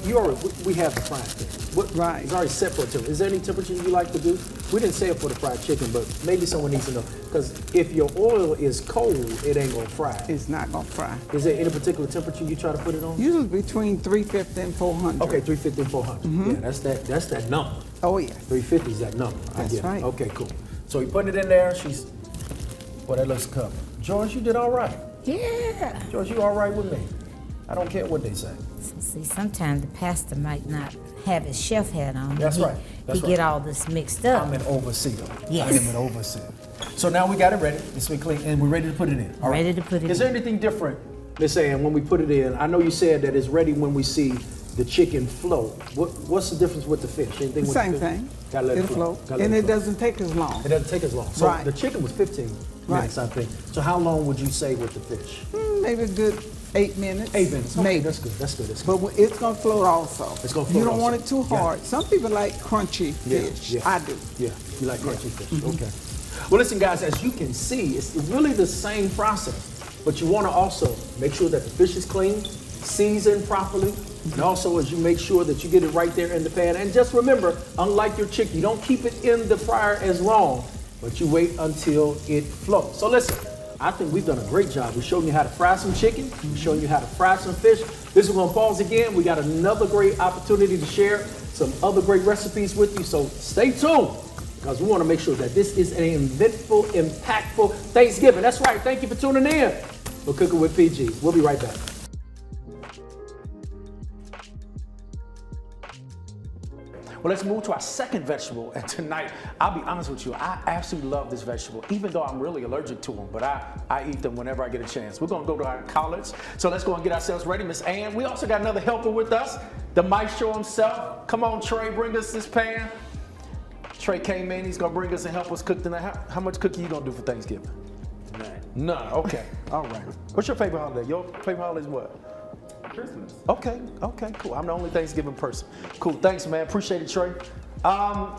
we have the frying pan? Right. It's already set for a temperature. Is there any temperature you like to do? We didn't say it for the fried chicken, but maybe someone needs to know. Because if your oil is cold, it ain't gonna fry. It's not going to fry. Is there any particular temperature you try to put it on? Usually between 350 and 400. Okay, 350 and 400. Yeah, that's that number. Oh, yes. 350 is that number. I That's get it. right. Okay, cool. So you put it in there. Boy, that looks covered. George, you did all right. Yeah. George, you all right with me? I don't care what they say. See, sometimes the pastor might not have his chef hat on. That's right. That's he right. get all this mixed up. I'm an overseer. Yes. I am an overseer. So now we got it ready. It's been clean, and we're ready to put it in. All right. Ready to put it Is there in. anything different, Miss Ann, when we put it in? I know you said that it's ready when we see the chicken float. What's the difference with the fish? Anything with Same the fish? thing. Gotta let It'll it float. float. Gotta let And it it float. doesn't take as long. It doesn't take as long. So Right. the chicken was 15 minutes, I think. So how long would you say with the fish? Maybe a good 8 minutes. 8 minutes. Okay, Maybe. That's good. That's good. That's good. But it's going to float also. It's gonna You float don't want also. it too Yeah. hard. Some people like crunchy fish. I do. Yeah, you like crunchy fish. Okay. Well, listen, guys, as you can see, it's really the same process, but you want to also make sure that the fish is clean, seasoned properly, and also as you make sure that you get it right there in the pan. And just remember, unlike your chicken, you don't keep it in the fryer as long, but you wait until it floats. So listen, I think we've done a great job. We're showing you how to fry some chicken. We're showing you how to fry some fish. This is going to pause again. We got another great opportunity to share some other great recipes with you. So stay tuned because we want to make sure that this is an eventful, impactful Thanksgiving. That's right. Thank you for tuning in. We're Cooking with PG. We'll be right back. Well, let's move to our second vegetable. And tonight, I'll be honest with you, I absolutely love this vegetable, even though I'm really allergic to them, but I eat them whenever I get a chance. We're gonna go to our collards. So let's go and get ourselves ready, Miss Ann. We also got another helper with us, the maestro himself. Come on, Trey, bring us this pan. Trey came in, he's gonna bring us and help us cook tonight. How much cooking you gonna do for Thanksgiving? None, okay, all right. What's your favorite holiday? Your favorite holiday is what? Christmas. Okay, cool. I'm the only Thanksgiving person. Cool, thanks, man. Appreciate it, Trey.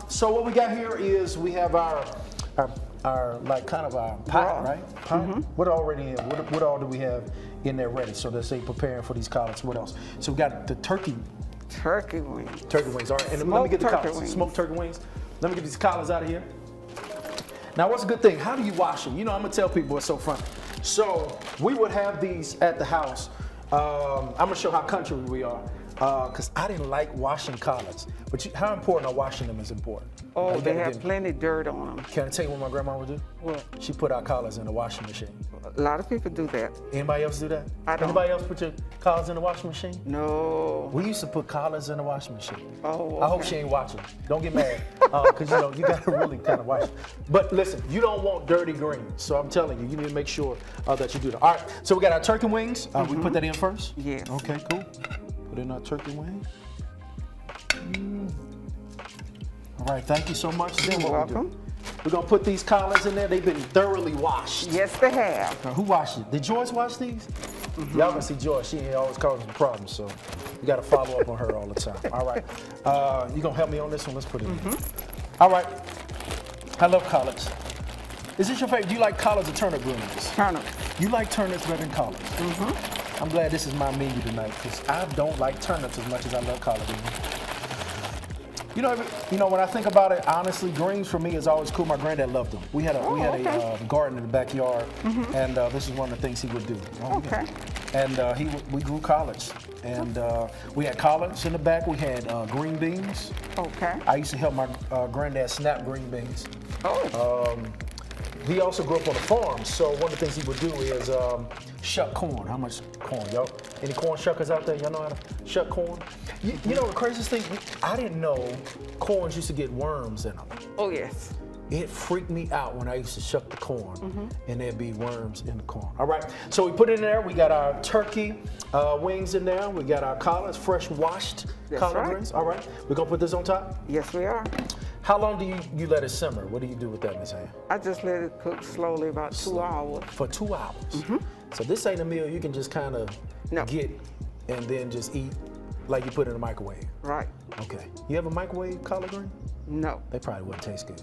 So what we got here is we have our like kind of our pot, right? Pot. What already in? What all do we have in there ready? So let's say preparing for these collards. What else? So we got the turkey wings. Turkey wings. All right, and let me Smoked get the turkey collards. wings. Smoked turkey wings. Let me get these collards out of here. Now, what's a good thing? How do you wash them? You know, I'm gonna tell people it's so funny. So we would have these at the house. I'm gonna show how country we are, because I didn't like washing collards. But how important are washing them is important. Oh, You they gotta have get- plenty of dirt on them. Can I tell you what my grandma would do? What? She put our collards in the washing machine. A lot of people do that. Anybody else do that? I don't. Anybody else put your collards in the washing machine? No. We used to put collars in the washing machine. Oh, I hope okay. she ain't watching. Don't get mad, because you know you gotta really kind of watch. But listen, you don't want dirty greens, so I'm telling you, you need to make sure that you do that. All right, so we got our turkey wings. We put that in first. Yes. Okay, cool. Put in our turkey wing. All right, thank you so much. Then You're what we do? welcome. We're gonna put these collars in there. They've been thoroughly washed. Yes, they have. Who washed it? Did Joyce wash these? Y'all can see Joyce. She ain't always causing problems, so you got to follow up on her all the time. All right. You gonna help me on this one? Let's put it in. All right. I love collards. Is this your favorite? Do you like collards or turnip greens? Turnip. You like turnips better than collards? I'm glad this is my menu tonight, because I don't like turnips as much as I love collard greens. You know, when I think about it, honestly, greens for me is always cool. My granddad loved them. We had a garden in the backyard, and this is one of the things he would do. Okay. And we grew collards, and we had collards in the back. We had green beans. Okay. I used to help my granddad snap green beans. Oh. He also grew up on a farm, so one of the things he would do is shuck corn. How much corn, y'all? Any corn shuckers out there? Y'all know how to shuck corn? You know the craziest thing? I didn't know corns used to get worms in them. Oh, yes. It freaked me out when I used to shuck the corn and there'd be worms in the corn. All right, so we put it in there. We got our turkey wings in there. We got our collards, fresh washed That's collard right. greens. All right, we're gonna put this on top. Yes, we are. How long do you let it simmer? What do you do with that, Miss Ann? I just let it cook slowly about 2 hours. For 2 hours. So this ain't a meal you can just kind of No. get and then just eat like you put in the microwave. Right. Okay. You have a microwave collard green? No. They probably wouldn't taste good.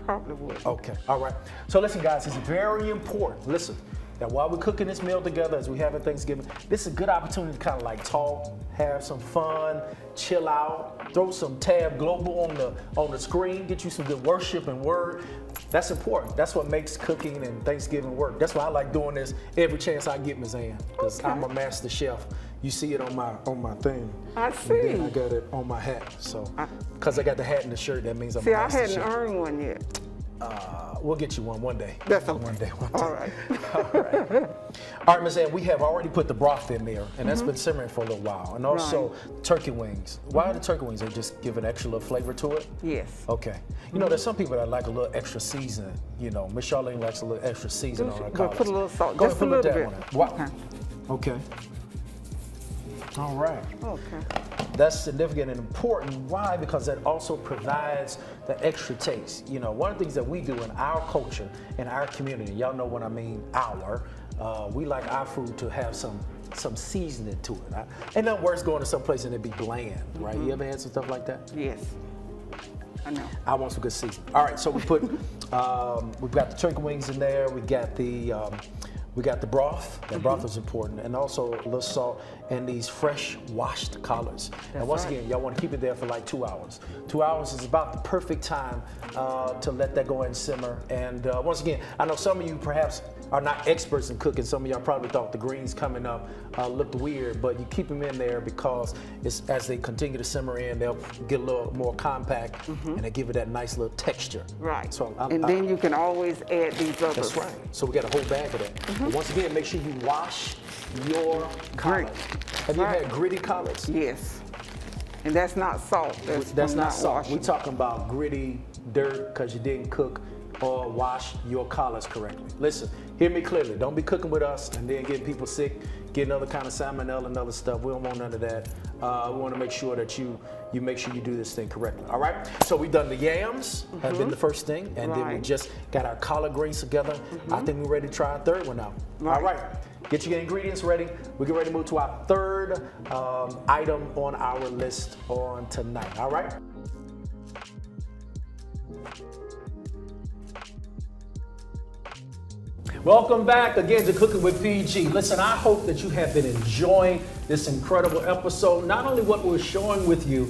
Probably would. Okay, all right. So listen, guys, it's very important. Listen, that while we're cooking this meal together, as we have at Thanksgiving, this is a good opportunity to kind of like talk, have some fun, chill out, throw some Tab Global on the screen, get you some good worship and word. That's important. That's what makes cooking and Thanksgiving work. That's why I like doing this every chance I get, Ms. Ann, because I'm a master chef. You see it on my thing. I see. And then I got it on my hat. So, because I got the hat and the shirt, that means I'm See, a I master hadn't chef. earned one yet. We'll get you one day. That's okay. One day. All right. All right, Ms. Ann, we have already put the broth in there, and that's been simmering for a little while. And also turkey wings. Why are the turkey wings? They just give an extra little flavor to it? Yes. Okay. You know, there's some people that like a little extra seasoning. You know, Miss Charlene likes a little extra seasoning on her But collards. put a little salt, Go just ahead, a put little dab bit. on it. Wow. Okay. All right. Okay. That's significant and important. Why? Because that also provides the extra taste. You know, one of the things that we do in our culture, in our community, y'all know what I mean, we like our food to have some seasoning to it. Ain't nothing worse going to some place and it be bland, right? You ever had some stuff like that? Yes. I know. I want some good seasoning. All right, so we put, we've got the turkey wings in there. We got the broth. That broth is important, and also a little salt and these fresh washed collards. And once again, y'all want to keep it there for like 2 hours. 2 hours is about the perfect time to let that go ahead and simmer. And once again, I know some of you perhaps are not experts in cooking. Some of y'all probably thought the greens coming up looked weird, but you keep them in there because it's, as they continue to simmer in, they'll get a little more compact and they give it that nice little texture. Right. So then you can always add these others. that's right. So we got a whole bag of that. But once again, make sure you wash your collards. Have you Right. had gritty collards? Yes. And that's not salt. That's from not salt. washing. We're talking about gritty dirt because you didn't cook or wash your collars correctly. Listen, hear me clearly. Don't be cooking with us and then getting people sick, getting other kind of salmonella and other stuff. We don't want none of that. We want to make sure that you make sure you do this thing correctly. All right. So we've done the yams, have been the first thing, and then we Right. just got our collard greens together. I think we're ready to try our third one now. Right. All right. Get your ingredients ready. We get ready to move to our third item on our list on tonight. All right. Welcome back again to Cooking with PG. Listen, I hope that you have been enjoying this incredible episode. Not only what we're showing with you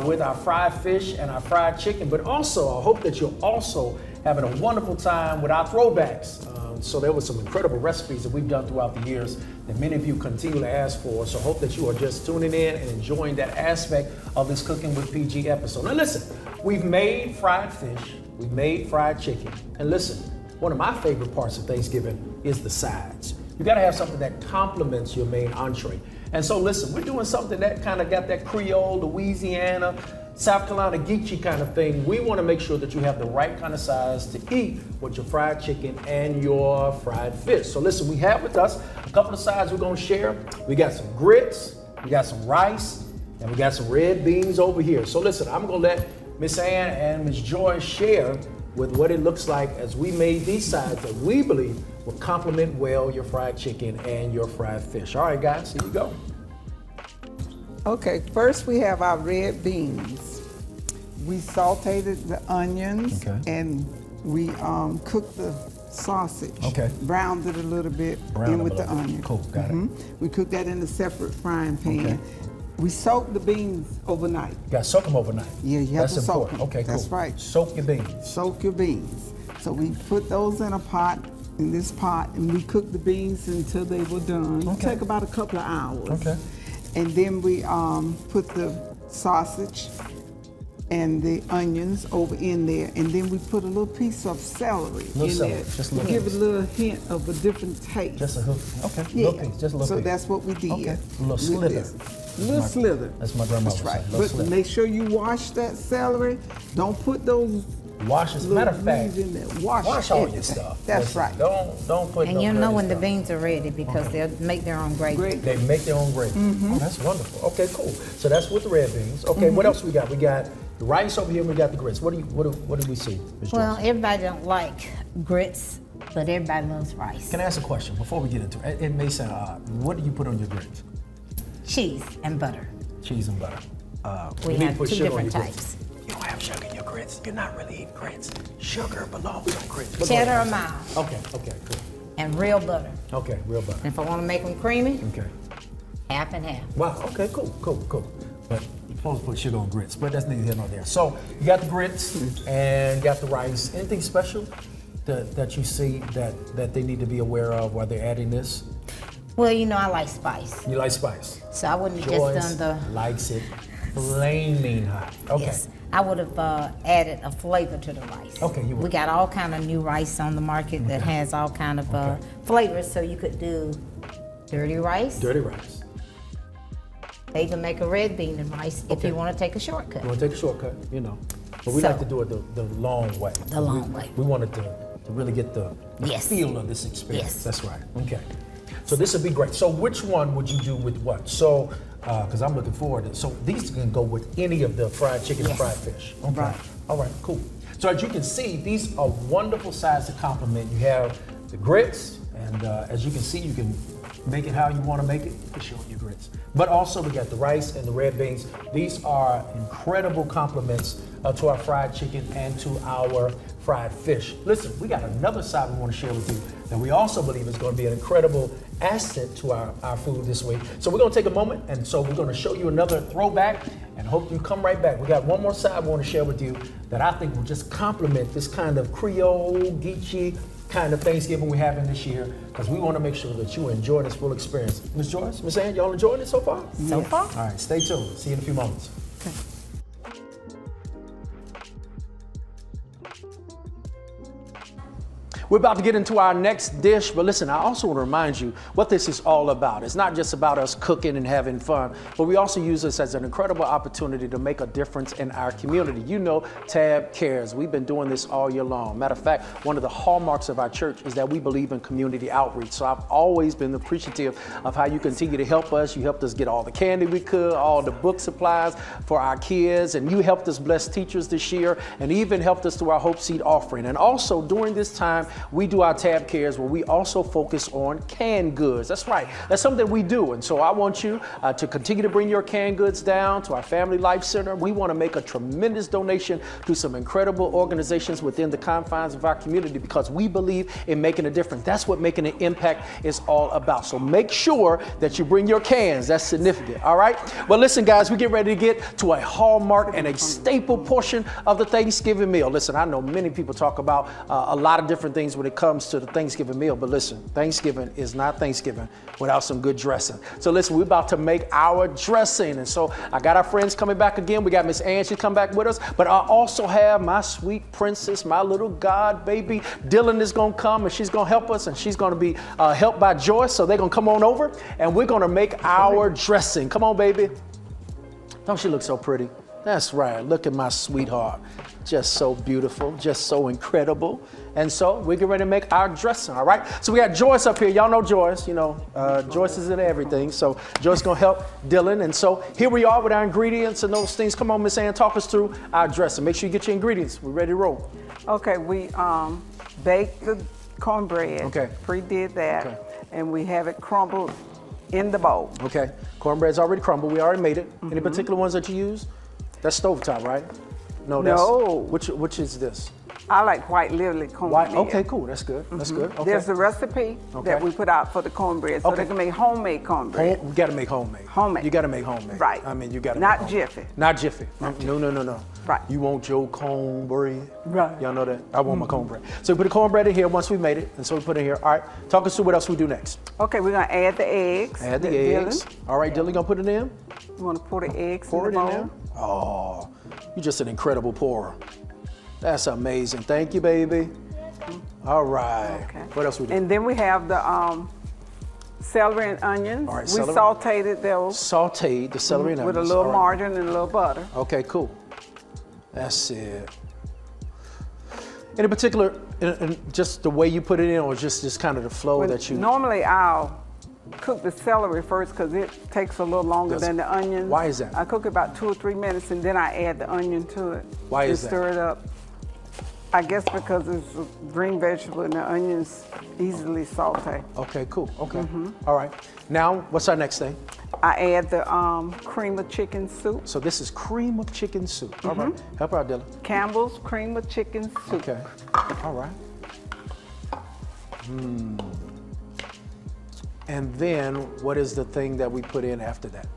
with our fried fish and our fried chicken, but also I hope that you're also having a wonderful time with our throwbacks. So there were some incredible recipes that we've done throughout the years that many of you continue to ask for. So I hope that you are just tuning in and enjoying that aspect of this Cooking with PG episode. Now listen, we've made fried fish, we've made fried chicken, and listen, one of my favorite parts of Thanksgiving is the sides. You gotta have something that complements your main entree. And so listen, we're doing something that kind of got that Creole, Louisiana, South Carolina geechee kind of thing. We wanna make sure that you have the right kind of size to eat with your fried chicken and your fried fish. So listen, we have with us a couple of sides we're gonna share. We got some grits, we got some rice, and we got some red beans over here. So listen, I'm gonna let Miss Ann and Miss Joy share with what it looks like as we made these sides that we believe will complement well your fried chicken and your fried fish. All right, guys, here you go. Okay, first we have our red beans. We sauteed the onions Okay. and we cooked the sausage. Okay. Browned it a little bit Brown in it with a the little bit. onion. Cool, got it. We cooked that in a separate frying pan. Okay. We soaked the beans overnight. You gotta soak them overnight. Yeah, you have That's to soak important. them. Okay, cool. That's right. Soak your beans. Soak your beans. So we put those in a pot, in this pot, and we cooked the beans until they were done. Okay. Take about a couple of hours. Okay. And then we put the sausage and the onions over in there, and then we put a little piece of celery Little in celery, there just a to little give piece. a little hint of a different taste. Just a hook. Okay, Yeah. little piece, just a little so piece. that's what we did. Okay, a little with slither. this. Little slither. That's my grandma That's would say, right. little But slither. make sure you wash that celery. Don't put those Wash as a little matter of fact, leaves in there. Wash wash all your everything. stuff. That's Listen, right. Don't put And no you'll know dirty when the stuff. beans are ready because they'll make their own gravy. Great. They make their own gravy. Mm-hmm. Oh, that's wonderful. Okay, cool. So that's with the red beans. Okay, what else we got? We got the rice over here. And we got the grits. What do we see, Ms. Well, Joyce? everybody don't like grits, but everybody loves rice. Can I ask a question before we get into it? It may sound odd. What do you put on your grits? Cheese and butter. Cheese and butter. We you need to have put two sugar on different your grits. types. You don't have sugar in your grits. You're not really eating grits. Sugar belongs on grits. But go Cheddar ahead. or mild. Okay, cool. And real butter. Okay, real butter. And if I want to make them creamy, Okay. half and half. Wow, okay, cool. But you're supposed to put sugar on grits, but that's neither here nor there. So you got the grits and you got the rice. Anything special that you see that they need to be aware of while they're adding this? Well, you know I like spice. You like spice. So I wouldn't have Joyce just done likes it flaming hot. Okay. Yes. I would have added a flavor to the rice. Okay, you would. We got all kind of new rice on the market that has all kind of flavors, so you could do dirty rice. Dirty rice. They can make a red bean and rice if Okay. you want to take a shortcut. You want to take a shortcut, you know. But we So- like to do it the long way. The long way. We wanted to really get the Yes. feel of this experience. Yes. That's right. Okay. So this would be great. So which one would you do with what? So, because I'm looking forward to so these can go with any of the fried chicken and Yes. fried fish. Okay. Right. All right, cool. So as you can see, these are wonderful sides to complement. You have the grits, and as you can see, you can make it how you want to make it. For sure, your grits. But also we got the rice and the red beans. These are incredible complements to our fried chicken and to our fried fish. Listen, we got another side we want to share with you that we also believe is going to be an incredible asset to our food this week. So we're going to take a moment, and so we're going to show you another throwback, and hope you come right back. We got one more side we want to share with you that I think will just complement this kind of Creole, geechee kind of Thanksgiving we're having this year, because we want to make sure that you enjoy this full experience. Ms. Joyce, Ms. Ann, y'all enjoying it so far? So far? All right, stay tuned. See you in a few moments. We're about to get into our next dish, but listen, I also want to remind you what this is all about. It's not just about us cooking and having fun, but we also use this as an incredible opportunity to make a difference in our community. You know, Tab Cares. We've been doing this all year long. Matter of fact, one of the hallmarks of our church is that we believe in community outreach. So I've always been appreciative of how you continue to help us. You helped us get all the candy we could, all the book supplies for our kids, and you helped us bless teachers this year, and even helped us through our Hope Seed offering. And also during this time, we do our Tab Cares where we also focus on canned goods. That's right. That's something we do. And so I want you to continue to bring your canned goods down to our Family Life Center. We want to make a tremendous donation to some incredible organizations within the confines of our community because we believe in making a difference. That's what making an impact is all about. So make sure that you bring your cans. That's significant. All right. Well, listen, guys, we get ready to get to a hallmark and a staple portion of the Thanksgiving meal. Listen, I know many people talk about a lot of different things when it comes to the Thanksgiving meal, but listen, Thanksgiving is not Thanksgiving without some good dressing. So listen, we're about to make our dressing. And so I got our friends coming back again. We got Miss Ann, she's come back with us, but I also have my sweet princess, my little God baby. Dylan is gonna come and she's gonna help us, and she's gonna be helped by Joyce. So they're gonna come on over and we're gonna make our dressing. Come on, baby. Don't she look so pretty? That's right. Look at my sweetheart. Just so beautiful, just so incredible. And so we're getting ready to make our dressing, all right? So we got Joyce up here. Y'all know Joyce, you know, Joyce is in everything. So Joyce gonna help Dylan. And so here we are with our ingredients and those things. Come on, Miss Ann, talk us through our dressing. Make sure you get your ingredients. We're ready to roll. Okay, we baked the cornbread. Okay. Pre-did that. Okay. And we have it crumbled in the bowl. Okay, cornbread's already crumbled. We already made it. Any particular ones that you use? That's stovetop, right? No. Which is this? I like white lily cornbread. Okay, cool. That's good. That's good. Okay. There's the recipe that we put out for the cornbread, so they can make homemade cornbread. We got to make homemade. Homemade. You got to make homemade. Right. I mean, you got to. Not Jiffy. Not Jiffy. No. Right. You want your cornbread. Right. Y'all know that? I want my cornbread. So we put the cornbread in here once we made it, and so we put it in here. All right. Talk us through what else we do next. Okay, we're gonna add the eggs. Add the eggs. All right, Dylan gonna put it in. You wanna pour the eggs Pour in it the in bowl? there. Oh, you're just an incredible pourer. That's amazing. Thank you, baby. All right. Okay. What else we do? And then we have the celery and onions. All right, we celery. sauteed those Sauteed the celery and onions. with a little All right. margarine and a little butter. Okay, cool. That's it. In particular, just the way you put it in, or just kind of the flow that you. Normally I'll cook the celery first because it takes a little longer Does than it? the onions. Why is that? I cook about 2 or 3 minutes and then I add the onion to it. Why and is that? Stir it up. I guess because it's a green vegetable and the onions easily saute. Okay, cool. Okay. All right. Now, what's our next thing? I add the cream of chicken soup. So this is cream of chicken soup. All right. Help her out, Dylan. Campbell's cream of chicken soup. Okay. All right. And then what is the thing that we put in after that?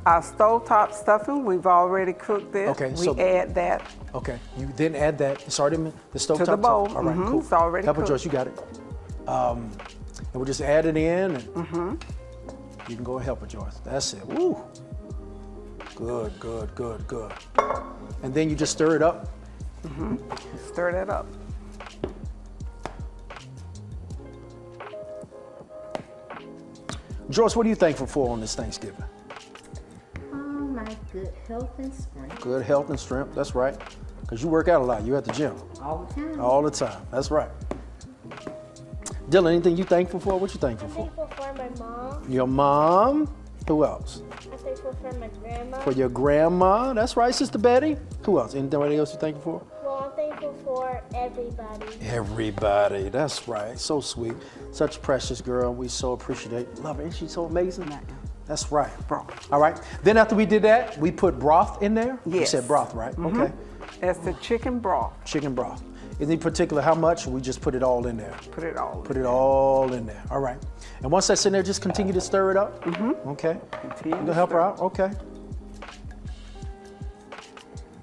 Our stovetop stuffing, we've already cooked this. Okay, we so- add that. Okay. You then add that. It's already in the stovetop. the bowl. All right. Cool. It's already Help her, cooked. Joyce. You got it. And we'll just add it in. And you can go and help her, Joyce. That's it. Woo. Good. And then you just stir it up. Stir that up. Joyce, what are you thankful for on this Thanksgiving? My good health and strength Good health and strength. That's right. Because you work out a lot. You're at the gym all the time. all the time. That's right. Dylan, anything you thankful for? What you thankful I'm for? thankful for my mom. Your mom. Who else? I'm thankful for my grandma. For your grandma. That's right, Sister Betty. Who else? Anything else you thankful for? Well, I'm thankful for everybody. Everybody. That's right. So sweet. Such a precious girl. We so appreciate. Love her. Isn't she so amazing? That's right. Broth. All right. Then after we did that, we put broth in there. You Yes. said broth, right? Okay. That's the chicken broth. Chicken broth. In particular, how much? We just put it all in there. Put it all Put it all in there. All right. And once that's in there, just continue to stir it up. Okay. Continue You to gonna help her stir. out? Okay.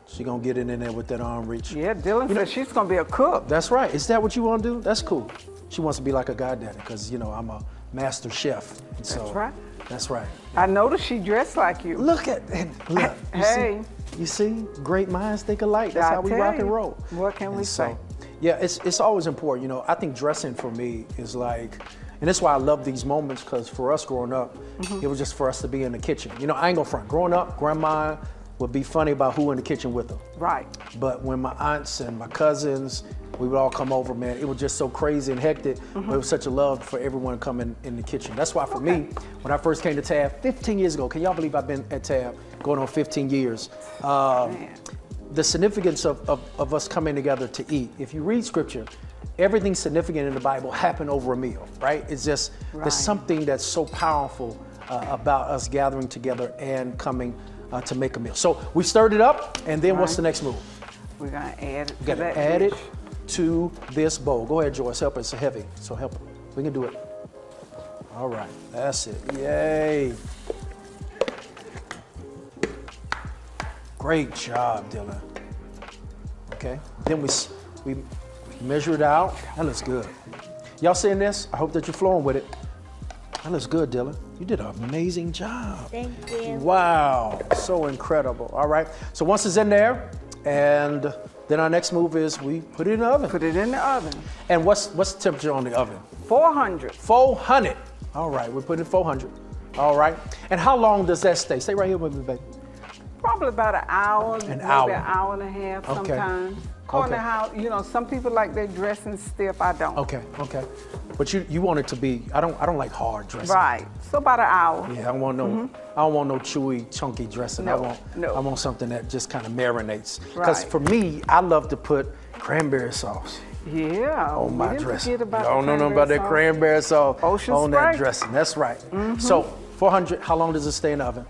She gonna get it in there with that arm reach. Yeah, Dylan said she's gonna be a cook. That's right. Is that what you want to do? That's cool. She wants to be like a goddaddy because I'm a master chef. And so, That's right. That's right. I noticed she dressed like you. Look at it. Look. You Hey. See? You see? Great minds think alike. That's I how we tell rock and you. roll. What can we And say? Yeah, it's always important. You know, I think dressing for me is like, and that's why I love these moments, because for us growing up, it was just for us to be in the kitchen. You know, I ain't gonna front. Growing up, grandma would be funny about who in the kitchen with her. Right. But when my aunts and my cousins, we would all come over, man, it was just so crazy and hectic. But it was such a love for everyone coming in the kitchen. That's why for me, when I first came to Tab 15 years ago, can y'all believe I've been at Tab going on 15 years? The significance of us coming together to eat. If you read scripture, everything significant in the Bible happened over a meal, right? It's just, there's something that's so powerful about us gathering together and coming to make a meal. So we stirred it up, and then what's the next move? We're gonna add it We gotta add it to this bowl. Go ahead, Joyce, help us. It's heavy, so help us. We can do it. All right, that's it, yay. Great job, Dylan. Okay, then we measure it out. That looks good. Y'all seeing this? I hope that you're flowing with it. That looks good, Dylan. You did an amazing job. Thank you. Wow, so incredible. All right, so once it's in there, and then our next move is we put it in the oven. Put it in the oven. And what's the temperature on the oven? 400. 400. All right, we put it 400. All right, and how long does that stay? Stay right here with me, baby. Probably about an hour, maybe hour. an hour and a half Okay. sometimes. According to Okay. how, you know, some people like their dressing stiff, I don't. Okay, okay. But you want it to be, I don't like hard dressing. Right, so about an hour. Yeah, I don't want no chewy, chunky dressing. No, I want something that just kind of marinates. Because Right. for me, I love to put cranberry sauce Yeah. on my we didn't dressing. forget about I don't the know nothing about that sauce. cranberry sauce Ocean on that Spray. dressing. That's right. So 400, how long does it stay in the oven?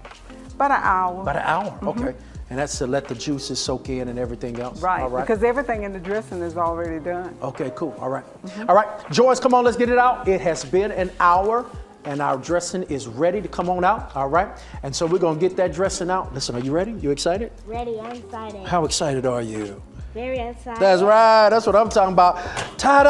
About an hour. About an hour, okay. And that's to let the juices soak in and everything else. Right, All right. because everything in the dressing is already done. Okay, cool. All right. All right. Joyce, come on, let's get it out. It has been an hour and our dressing is ready to come on out. All right. And so we're going to get that dressing out. Listen, are you ready? You excited? Ready, I'm excited. How excited are you? Very excited. That's right. That's what I'm talking about.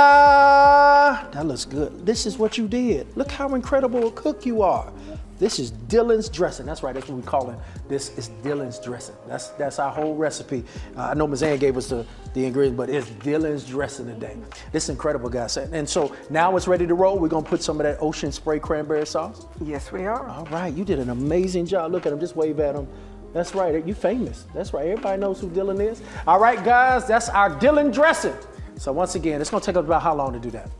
Ta-da! That looks good. This is what you did. Look how incredible a cook you are. This is Dylan's dressing. That's right. That's what we call it. This is Dylan's dressing. That's our whole recipe. I know Ms. Ann gave us the ingredients, but it's Dylan's dressing today. This is incredible, guys. And so now it's ready to roll. We're going to put some of that Ocean Spray cranberry sauce. Yes, we are. All right. You did an amazing job. Look at him. Just wave at him. That's right. You famous. That's right. Everybody knows who Dylan is. All right, guys. That's our Dylan dressing. So once again, it's going to take us about how long to do that?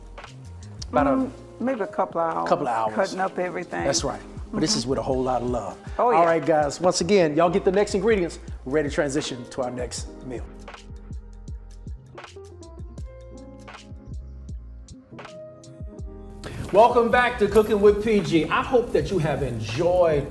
About Maybe a couple of hours. Couple of hours. Cutting up everything. That's right. But this is with a whole lot of love. Oh, yeah. All right, guys. Once again, y'all get the next ingredients. We're ready to transition to our next meal. Welcome back to Cooking with PG. I hope that you have enjoyed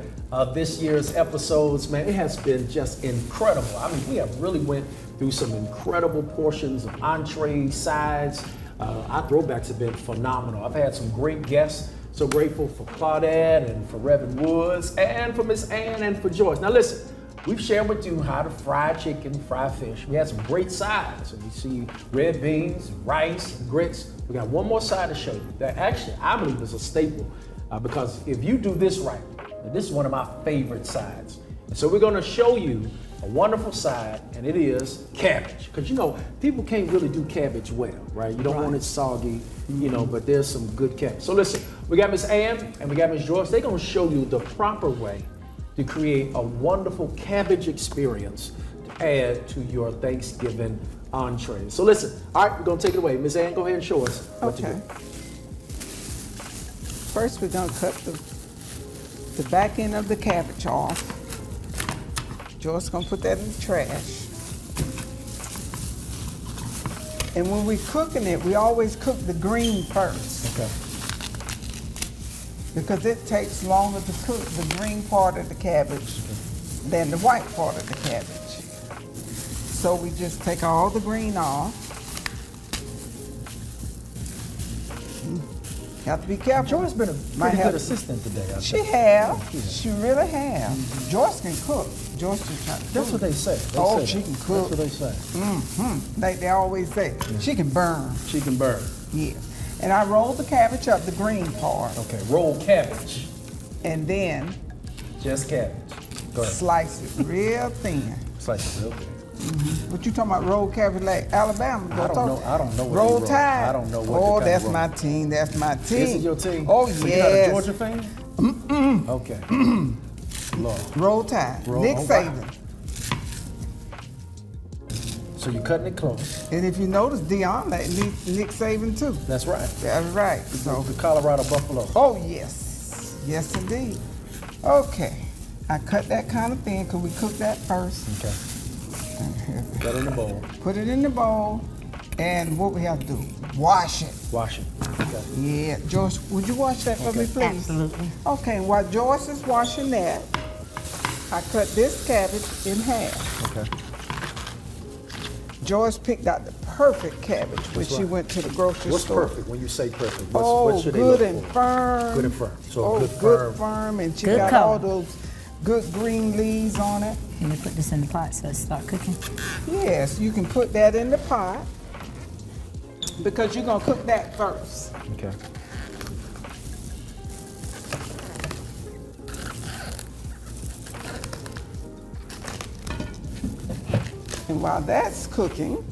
this year's episodes, man. It has been just incredible. I mean, we have really went through some incredible portions of entrees, sides. Our throwbacks have been phenomenal. I've had some great guests. So grateful for Claudette and for Reverend Woods and for Miss Ann and for Joyce. Now listen, we've shared with you how to fry chicken, fry fish. We had some great sides. And we see red beans, rice, and grits. We got one more side to show you that actually I believe is a staple because if you do this right, this is one of my favorite sides. And so we're gonna show you a wonderful side, and it is cabbage. Because you know, people can't really do cabbage well, right? You don't want it soggy, you know, but there's some good cabbage. So listen, we got Miss Ann and we got Miss Joyce. They're gonna show you the proper way to create a wonderful cabbage experience to add to your Thanksgiving entree. So listen, all right, we're gonna take it away. Miss Ann, go ahead and show us what to do. First, we're gonna cut the back end of the cabbage off. Joy's gonna put that in the trash. And when we're cooking it, we always cook the green first. Okay. Because it takes longer to cook the green part of the cabbage than the white part of the cabbage. So we just take all the green off. Have to be careful. Joy's been a Might pretty have- good assistant today, I She think. have. She really have. Joyce can cook. Joyce can cook. That's what they say. They Oh, say she that. can cook. That's what they say. Like they always say, she can burn. She can burn. Yeah. And I roll the cabbage up, the green part, Okay, roll cabbage. and then Just cabbage. Go ahead. slice it real thin. Slice it real thin. What you talking about? Roll cabbage like Alabama? I don't know. I don't know what Roll they Tide. I don't know what. Oh, the kind that's of my roll. team. That's my team. This is your team. Oh So yes. you're not a Georgia fan? Okay. Lord. Roll Tide. Roll- Nick oh, wow. Saban. So you're cutting it close. And if you notice, Deion like Nick Saban too. That's right. That's right. So, The Colorado Buffalo. oh yes, yes indeed. Okay, I cut that kind of thin because we cooked that first. Okay. Cut in the bowl. Put it in the bowl, and what we have to do? Wash it. Wash it. Okay. Yeah, Joyce, would you wash that for me, please? Absolutely. Okay, while Joyce is washing that, I cut this cabbage in half. Okay. Joyce picked out the perfect cabbage when she right. went to the grocery What's store. perfect when you say perfect? Oh, what should they good look and for? firm. Good and firm. So oh, good firm. and she Good got color. all those good green leaves on it. Can you put this in the pot so it start cooking? Yes, you can put that in the pot because you're gonna cook that first. Okay. And while that's cooking,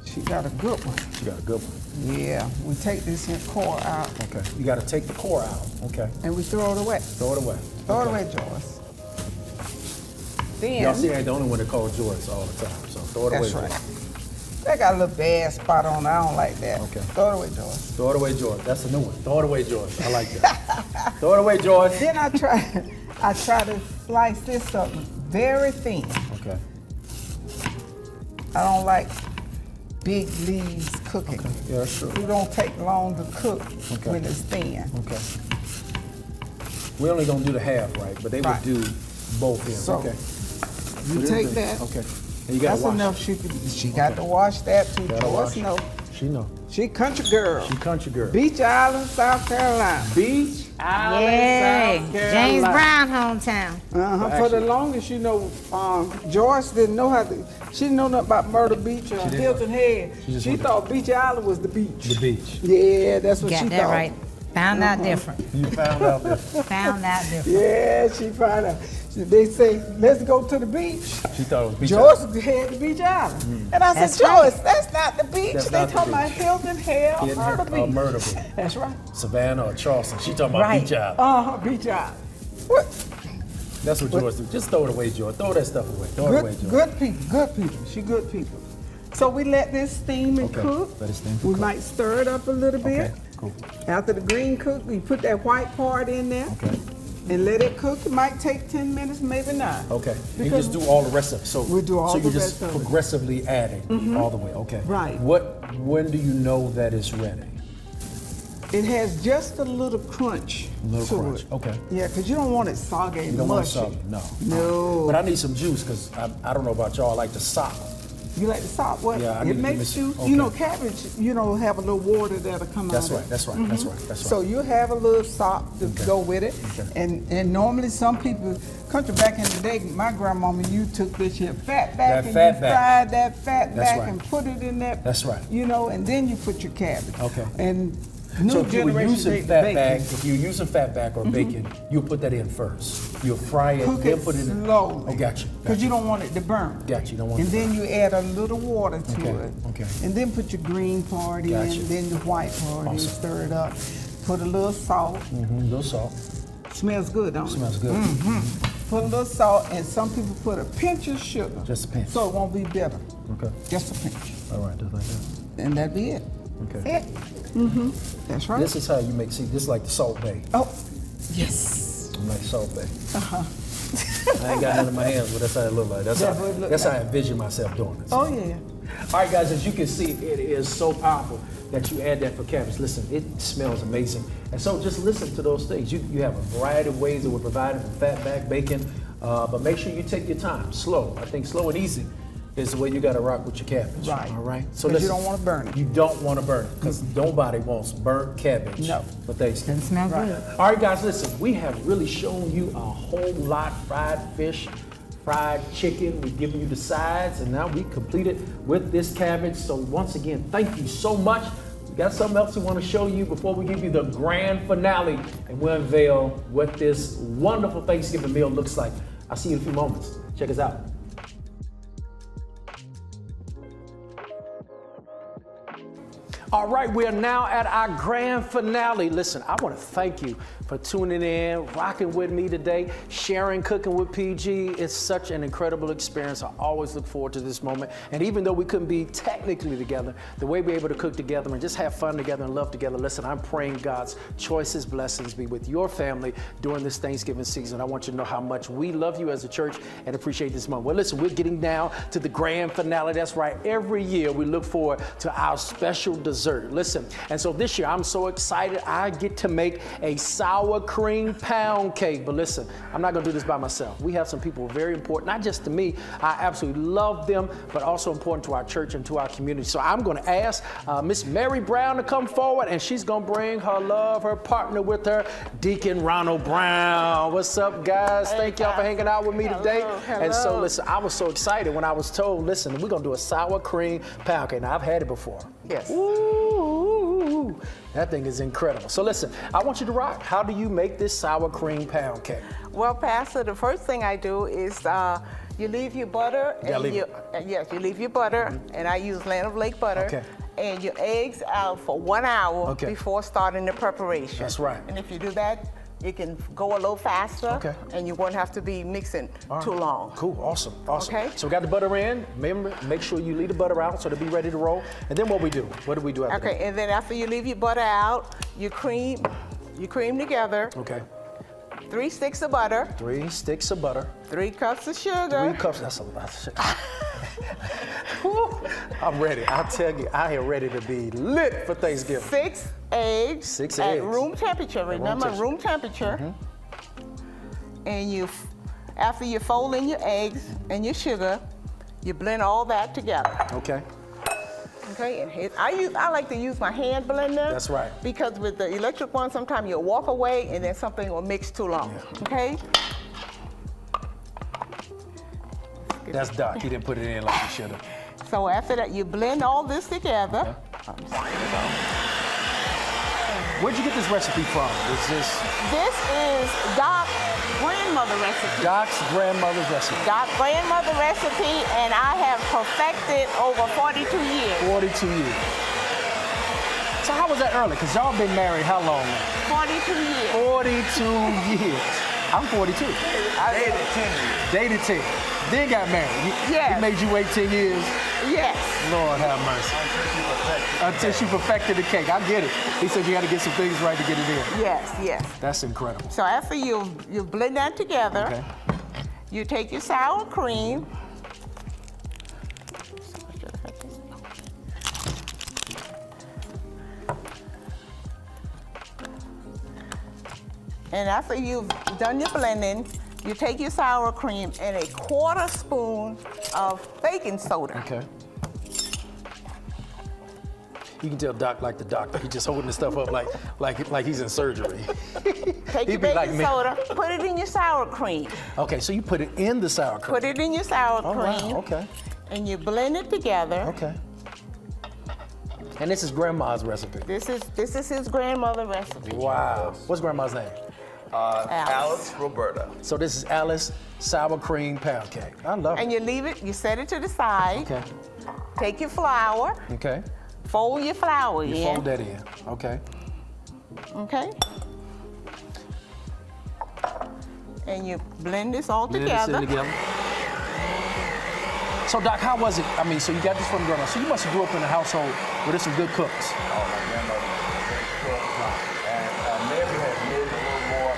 she got a good one. You got a good one. Yeah, we take this here core out Okay. You got to take the core out. Okay. and we throw it away. Throw it away. Throw Okay. it away, Joyce. Y'all see, I Then, ain't the only one that calls Joyce all the time. So throw it that's away. right. Joyce. That got a little bad spot on it. I don't like that. Okay. Throw it away, Joyce. Throw it away, Joyce. That's a new one. Throw it away, Joyce. I like that. Throw it away, Joyce. Then I try to slice this up very thin. Okay. I don't like big leaves cooking. Yeah, sure. It don't take long to cook Okay. when it's thin. Okay. We're only gonna do the half, right? But they Right. would do both ends. So, okay. You Put it take in. that. Okay. And you gotta That's wash enough. it. She got to wash that too. Gotta Joyce wash it. know. She know. She country girl. She country girl. Beach Island, South Carolina. Beach Island, Yay! South Carolina. James Brown hometown. For the longest, you know, Joyce didn't know how to. She didn't know nothing about Myrtle Beach or didn't Hilton Head. She just She went thought Beach Island was the beach. The beach. Yeah, that's what Got she that thought. right. Found out different. You found out that Found out different. Yeah, she found out. They say, let's go to the beach. she thought it was beach. Joyce Island. had the Beach Island. And I That's said, right. Joyce, that's not the beach. That's They not the talking about beach. Hilton Head or Getting Myrtle her- Beach. Myrtle Beach. That's right. Savannah or Charleston. She talking about Right. Beach Island. Beach Island. What? That's what Joyce do. Just throw it away, Joyce. Throw that stuff away. Throw it away, Joyce. Good people, good people. She good people. So we let this steam and Okay, cook. let it steam and We cook. might stir it up a little bit. Okay, cool. After the green cook, we put that white part in there Okay. and let it cook. It might take 10 minutes, maybe not. Okay. You Because- just do all the rest of it. So We'll do all so the you're just rest of it. progressively adding all the way. Okay. Right. When do you know that it's ready? It has just a little crunch A little to crunch. it. Okay. Yeah, because you don't want it soggy and You don't want it mushy. soggy. No. No. But I need some juice because I don't know about y'all. I like the sop. You like the salt? What? Yeah, I need it to makes give me some- you, okay. you know, cabbage, you know, have a little water that'll come That's out of right. it. That's right. That's right. That's right. So you have a little salt to Okay. go with it. Okay. And normally some people, country back in the day, my grandmama, you took this here fat back That and fat you back. fried that fat That's back right. and put it in that. That's right. You know, and then you put your cabbage. Okay. And new So if you were generation using ate the fat bacon. back, if you're using fat back or bacon, you'll put that in first. You'll fry it, Cook then it put it in. slowly. Oh, got you. Because you don't want it to burn. Got you. Don't want And it to then you add a little water to Okay, it. okay. And then put your green part in, Gotcha. then the white part in, Awesome. stir it up. Put a little salt. A little salt. Smells good, don't it? Smells good. Put a little salt, and some people put a pinch of sugar. Just a pinch. So it won't be bitter. Okay. Just a pinch. All right. Just like that. And that'd be it. Okay. It. That's right. This is how you make. See, this is like the Salt Bay. Oh, yes. I'm like Salt Bay. I ain't got none in my hands, but that's how it look like. That's That's how, what it look that's how like. I envision myself doing it. Oh, yeah. All right, guys, as you can see, it is so powerful that you add that for cabbage. Listen, it smells amazing. And so just listen to those things. You have a variety of ways that we're providing from fat back, bacon, but make sure you take your time, slow. I think slow and easy is the way you got to rock with your cabbage. Right. All right? 'Cause you listen, don't wanna burn it. You don't want to burn it because nobody wants burnt cabbage. No. For Thanksgiving. Doesn't smell good. All right, guys, listen, we have really shown you a whole lot: fried fish, fried chicken. We've given you the sides, and now we completed with this cabbage. So once again, thank you so much. We got something else we want to show you before we give you the grand finale, and we'll unveil what this wonderful Thanksgiving meal looks like. I'll see you in a few moments. Check us out. All right, we are now at our grand finale. Listen, I want to thank you for tuning in, rocking with me today, sharing Cooking with PG. It's such an incredible experience. I always look forward to this moment. And even though we couldn't be technically together, the way we're able to cook together and just have fun together and love together, listen, I'm praying God's choicest blessings be with your family during this Thanksgiving season. I want you to know how much we love you as a church and appreciate this moment. Well, listen, we're getting down to the grand finale. That's right. Every year we look forward to our special dessert. Listen, and so this year I'm so excited I get to make a sour cream pound cake. But listen, I'm not gonna do this by myself. We have some people very important, not just to me, I absolutely love them, but also important to our church and to our community. So I'm gonna ask Miss Mary Brown to come forward, and she's gonna bring her love, her partner with her, Deacon Ronald Brown. What's up, guys? Thank y'all for hanging out with me today. And so listen, I was so excited when I was told, listen, we're gonna do a sour cream pound cake. Now I've had it before. Yes. Ooh, that thing is incredible. So listen, I want you to rock. How do you make this sour cream pound cake? Well, Pastor, the first thing I do is you leave your butter. Yes, you leave your butter, and I use Land of Lake butter. Okay. And your eggs out for 1 hour before starting the preparation. That's right. And if you do that, you can go a little faster, and you won't have to be mixing too long. Cool, awesome. Okay. So we got the butter in. Remember, make sure you leave the butter out so to be ready to roll. And then what we do? What do we do after that? Okay, and then after you leave your butter out, you cream together. Okay. 3 sticks of butter. 3 sticks of butter. 3 cups of sugar. 3 cups, that's a lot of sugar. I'm ready. I'll tell you, I am ready to be lit for Thanksgiving. 6 eggs. 6 at eggs. room temperature. Remember, room temperature. And after you fold in your eggs and your sugar, you blend all that together. Okay. Okay, and I like to use my hand blender. That's right. Because with the electric one, sometimes you'll walk away and then something will mix too long. Okay? That's Doc. He didn't put it in like he should have. So after that, you blend all this together. Where'd you get this recipe from? This is Doc's grandmother recipe. Doc's grandmother's recipe. Doc's grandmother recipe, and I have perfected over 42 years. 42 years. So how was that early? Because y'all been married how long now? 42 years. 42 years. I'm 42. Dated 10 years. Dated 10. Then got married. Yes. He made you wait 10 years? Yes. Lord have mercy. Until she perfected the cake. I get it. He said you got to get some things right to get it in. Yes, yes. That's incredible. So after you blend that together, you take your sour cream. And after you've done your blending, you take your sour cream and a 1/4 spoon of baking soda. Okay. You can tell Doc like the doctor. He's just holding the stuff up like he's in surgery. Take your baking soda, put it in your sour cream. Okay, so you put it in the sour cream. Put it in your sour cream. Wow, okay. And you blend it together. Okay. And this is Grandma's recipe. This is his grandmother recipe. Wow. What's Grandma's name? Alice Roberta. So this is Alice sour cream pound cake. I love it. And you leave it, you set it to the side. Okay. Take your flour. Okay. Fold your flour in. You fold that in. Okay. Okay. And you blend this all together. So Doc, how was it? I mean, so you got this from grandma. So you must have grew up in a household where there's some good cooks. Oh, my grandmother was a great cook. And Mary had lived a little more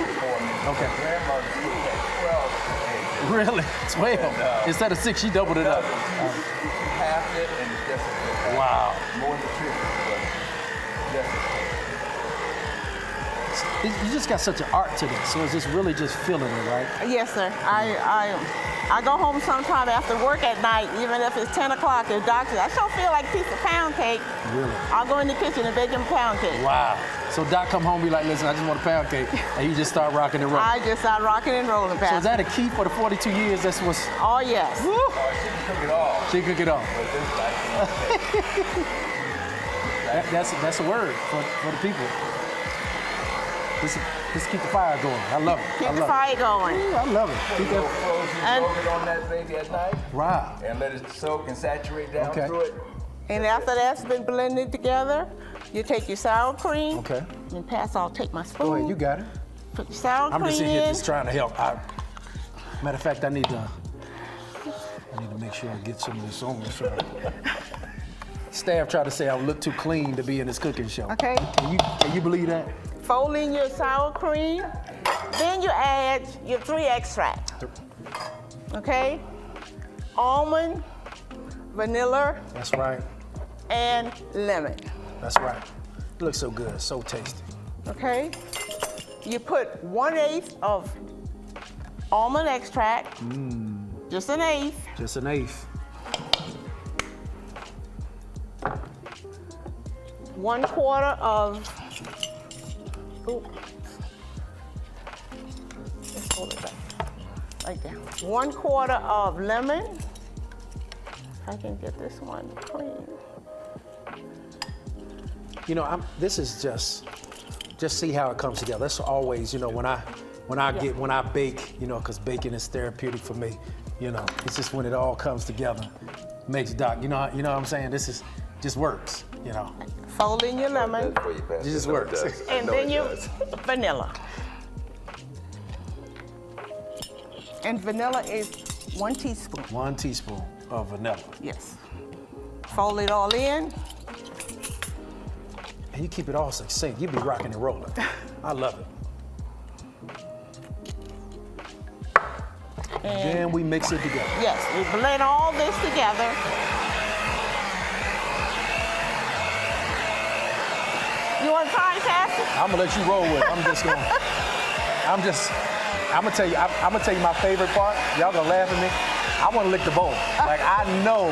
before me. Okay. Grandmother cooked at 12 eggs. Really? 12? Instead of 6, she doubled it up. Half it and just a Wow. more nutritious, but just You just got such an art to this. So it's just really just feeling it, right? Yes, sir. I go home sometime after work at night, even if it's 10 o'clock, the doctor, I sure feel like a piece of pound cake. Really? I'll go in the kitchen and bake him a pound cake. Wow. So Doc come home and be like, listen, I just want a pound cake. And you just start rocking and rolling. I just start rocking and rolling, Pastor. So is that a key for the 42 years? That's what's... Oh, yes. Woo! she can cook it all. She cook it all. But this That's a word for the people. Just keep the fire going. I love it. Keep I the love fire going. it. Ooh, I love it. Keep that. And- Soak it on that baby at night Wow. and let it soak and saturate down Okay. through it. And after that's been blended together, you take your sour cream. Okay. And I'll take my spoon. Go ahead, you got it. Put your sour I'm cream just sitting here in. just trying to help. Matter of fact, I need to make sure I get some of this on me. So. Staff tried to say I look too clean to be in this cooking show. Okay. Can you believe that? Fold in your sour cream. Then you add your 3 extracts. Okay? Almond, vanilla, That's right. and lemon. That's right. It looks so good, so tasty. Okay? You put 1/8 of almond extract, just 1/8. Just an eighth. 1/4 of, ooh. Let's hold it back, right there. 1/4 of lemon. If I can get this one clean. You know, this is just see how it comes together. That's always, you know, when I bake, you know, because baking is therapeutic for me. You know, it's just when it all comes together, makes Doc. You know what I'm saying? This is just works. You know, Fold in your lemon, That's for you, Pastor. it just I know works. does. I and know then it your does. vanilla. And vanilla is 1 teaspoon. 1 teaspoon of vanilla, Yes. Fold it all in. and you keep it all succinct. You be rocking and rolling. I love it. And Then we mix it together. yes, we blend all this together. You want to try, Pastor? I'm gonna let you roll with it. I'm gonna tell you my favorite part. Y'all gonna laugh at me. I wanna lick the bowl. Like, I know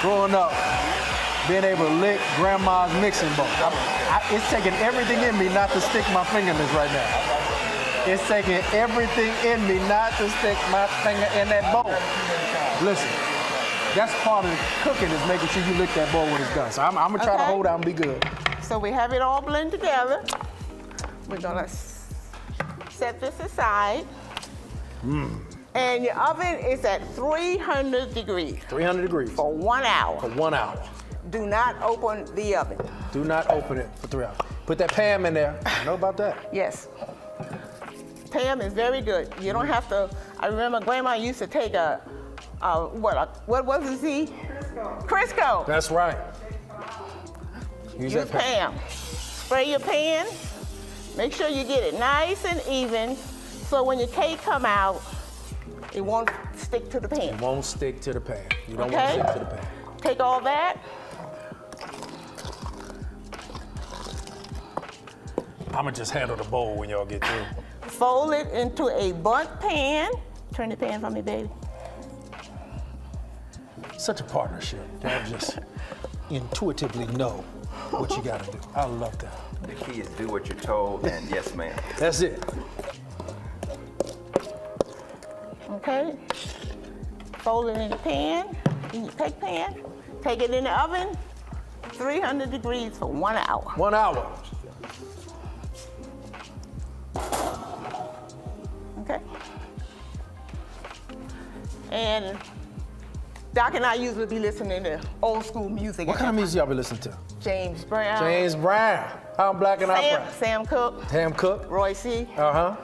growing up, being able to lick grandma's mixing bowl. It's taking everything in me not to stick my finger in this right now. It's taking everything in me not to stick my finger in that bowl. Listen, that's part of the cooking, is making sure you lick that bowl when it's done. So I'm gonna try to Okay. hold out and be good. So we have it all blended together. We're gonna set this aside. And your oven is at 300 degrees 300 degrees for 1 hour. for 1 hour. Do not open the oven. Do not open it for 3 hours. Put that Pam in there. I know about that. Yes. Pam is very good. You don't have to. I remember Grandma used to take what was it? See? Crisco. That's right. Use Pam. Spray your pan. Make sure you get it nice and even, so when your cake come out, it won't stick to the pan. It won't stick to the pan. You don't Okay. want to stick to the pan. Take all that. I'ma just handle the bowl when y'all get through. Fold it into a bundt pan. Turn the pan for me, baby. Such a partnership. Y'all just intuitively know what you gotta do. I love that. The key is do what you're told and yes, ma'am. That's it. Okay. Fold it in the pan, in your cake pan. Take it in the oven, 300 degrees for 1 hour. 1 hour. Okay. And Doc and I usually be listening to old school music. What kind of music y'all be listening to? James Brown. James Brown. I'm black and I'm brown. Sam Cooke. Sam Cooke. Roy C. I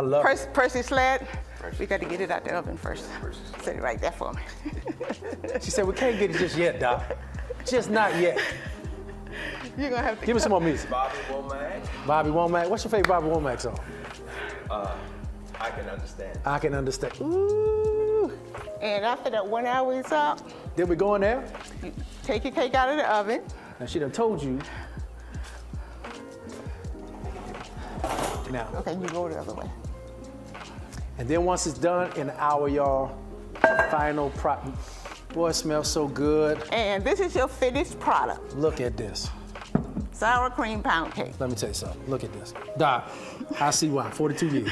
love it. Percy Sled. We got to get it out the oven first. Set it right there for me. She said, we can't get it just yet, Doc. Just not yet. You're gonna have to Give me some more music. Bobby Womack, Bobby Womack. What's your favorite Bobby Womack song? I can understand. I Can Understand. Ooh. And after that 1 hour is up, Then we go in there. you take your cake out of the oven. Now she done told you. Now, Okay, you go the other way. and then once it's done in an hour, y'all, final product. Boy, it smells so good. And this is your finished product. Look at this. Sour cream pound cake. Let me tell you something. Look at this. Doc, I see why. 42 years.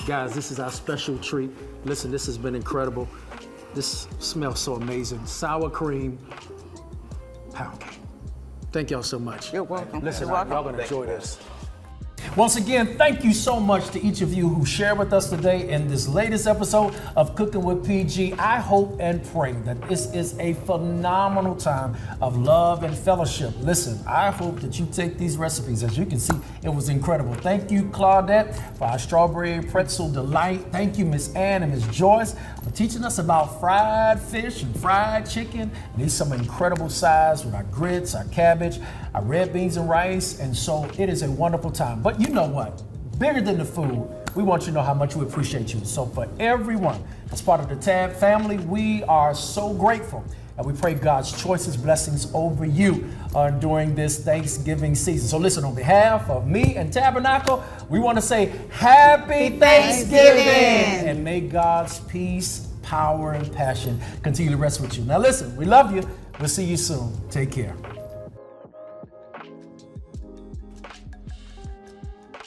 Guys, this is our special treat. Listen, this has been incredible. This smells so amazing. Sour cream pound cake. Thank y'all so much. You're welcome. Listen, You're welcome. y'all gonna enjoy this. Once again, thank you so much to each of you who shared with us today in this latest episode of Cooking with PG. I hope and pray that this is a phenomenal time of love and fellowship. Listen, I hope that you take these recipes. As you can see, it was incredible. Thank you, Claudette, for our strawberry pretzel delight. Thank you, Miss Ann and Miss Joyce, for teaching us about fried fish and fried chicken. And these some incredible sides with our grits, our cabbage, our red beans and rice. And so it is a wonderful time. But you know what? Bigger than the food, we want you to know how much we appreciate you. So for everyone that's part of the TAB family, we are so grateful. And we pray God's choices, blessings over you during this Thanksgiving season. So listen, on behalf of me and Tabernacle, we want to say Happy Thanksgiving! And may God's peace, power, and passion continue to rest with you. Now listen, we love you. We'll see you soon. Take care.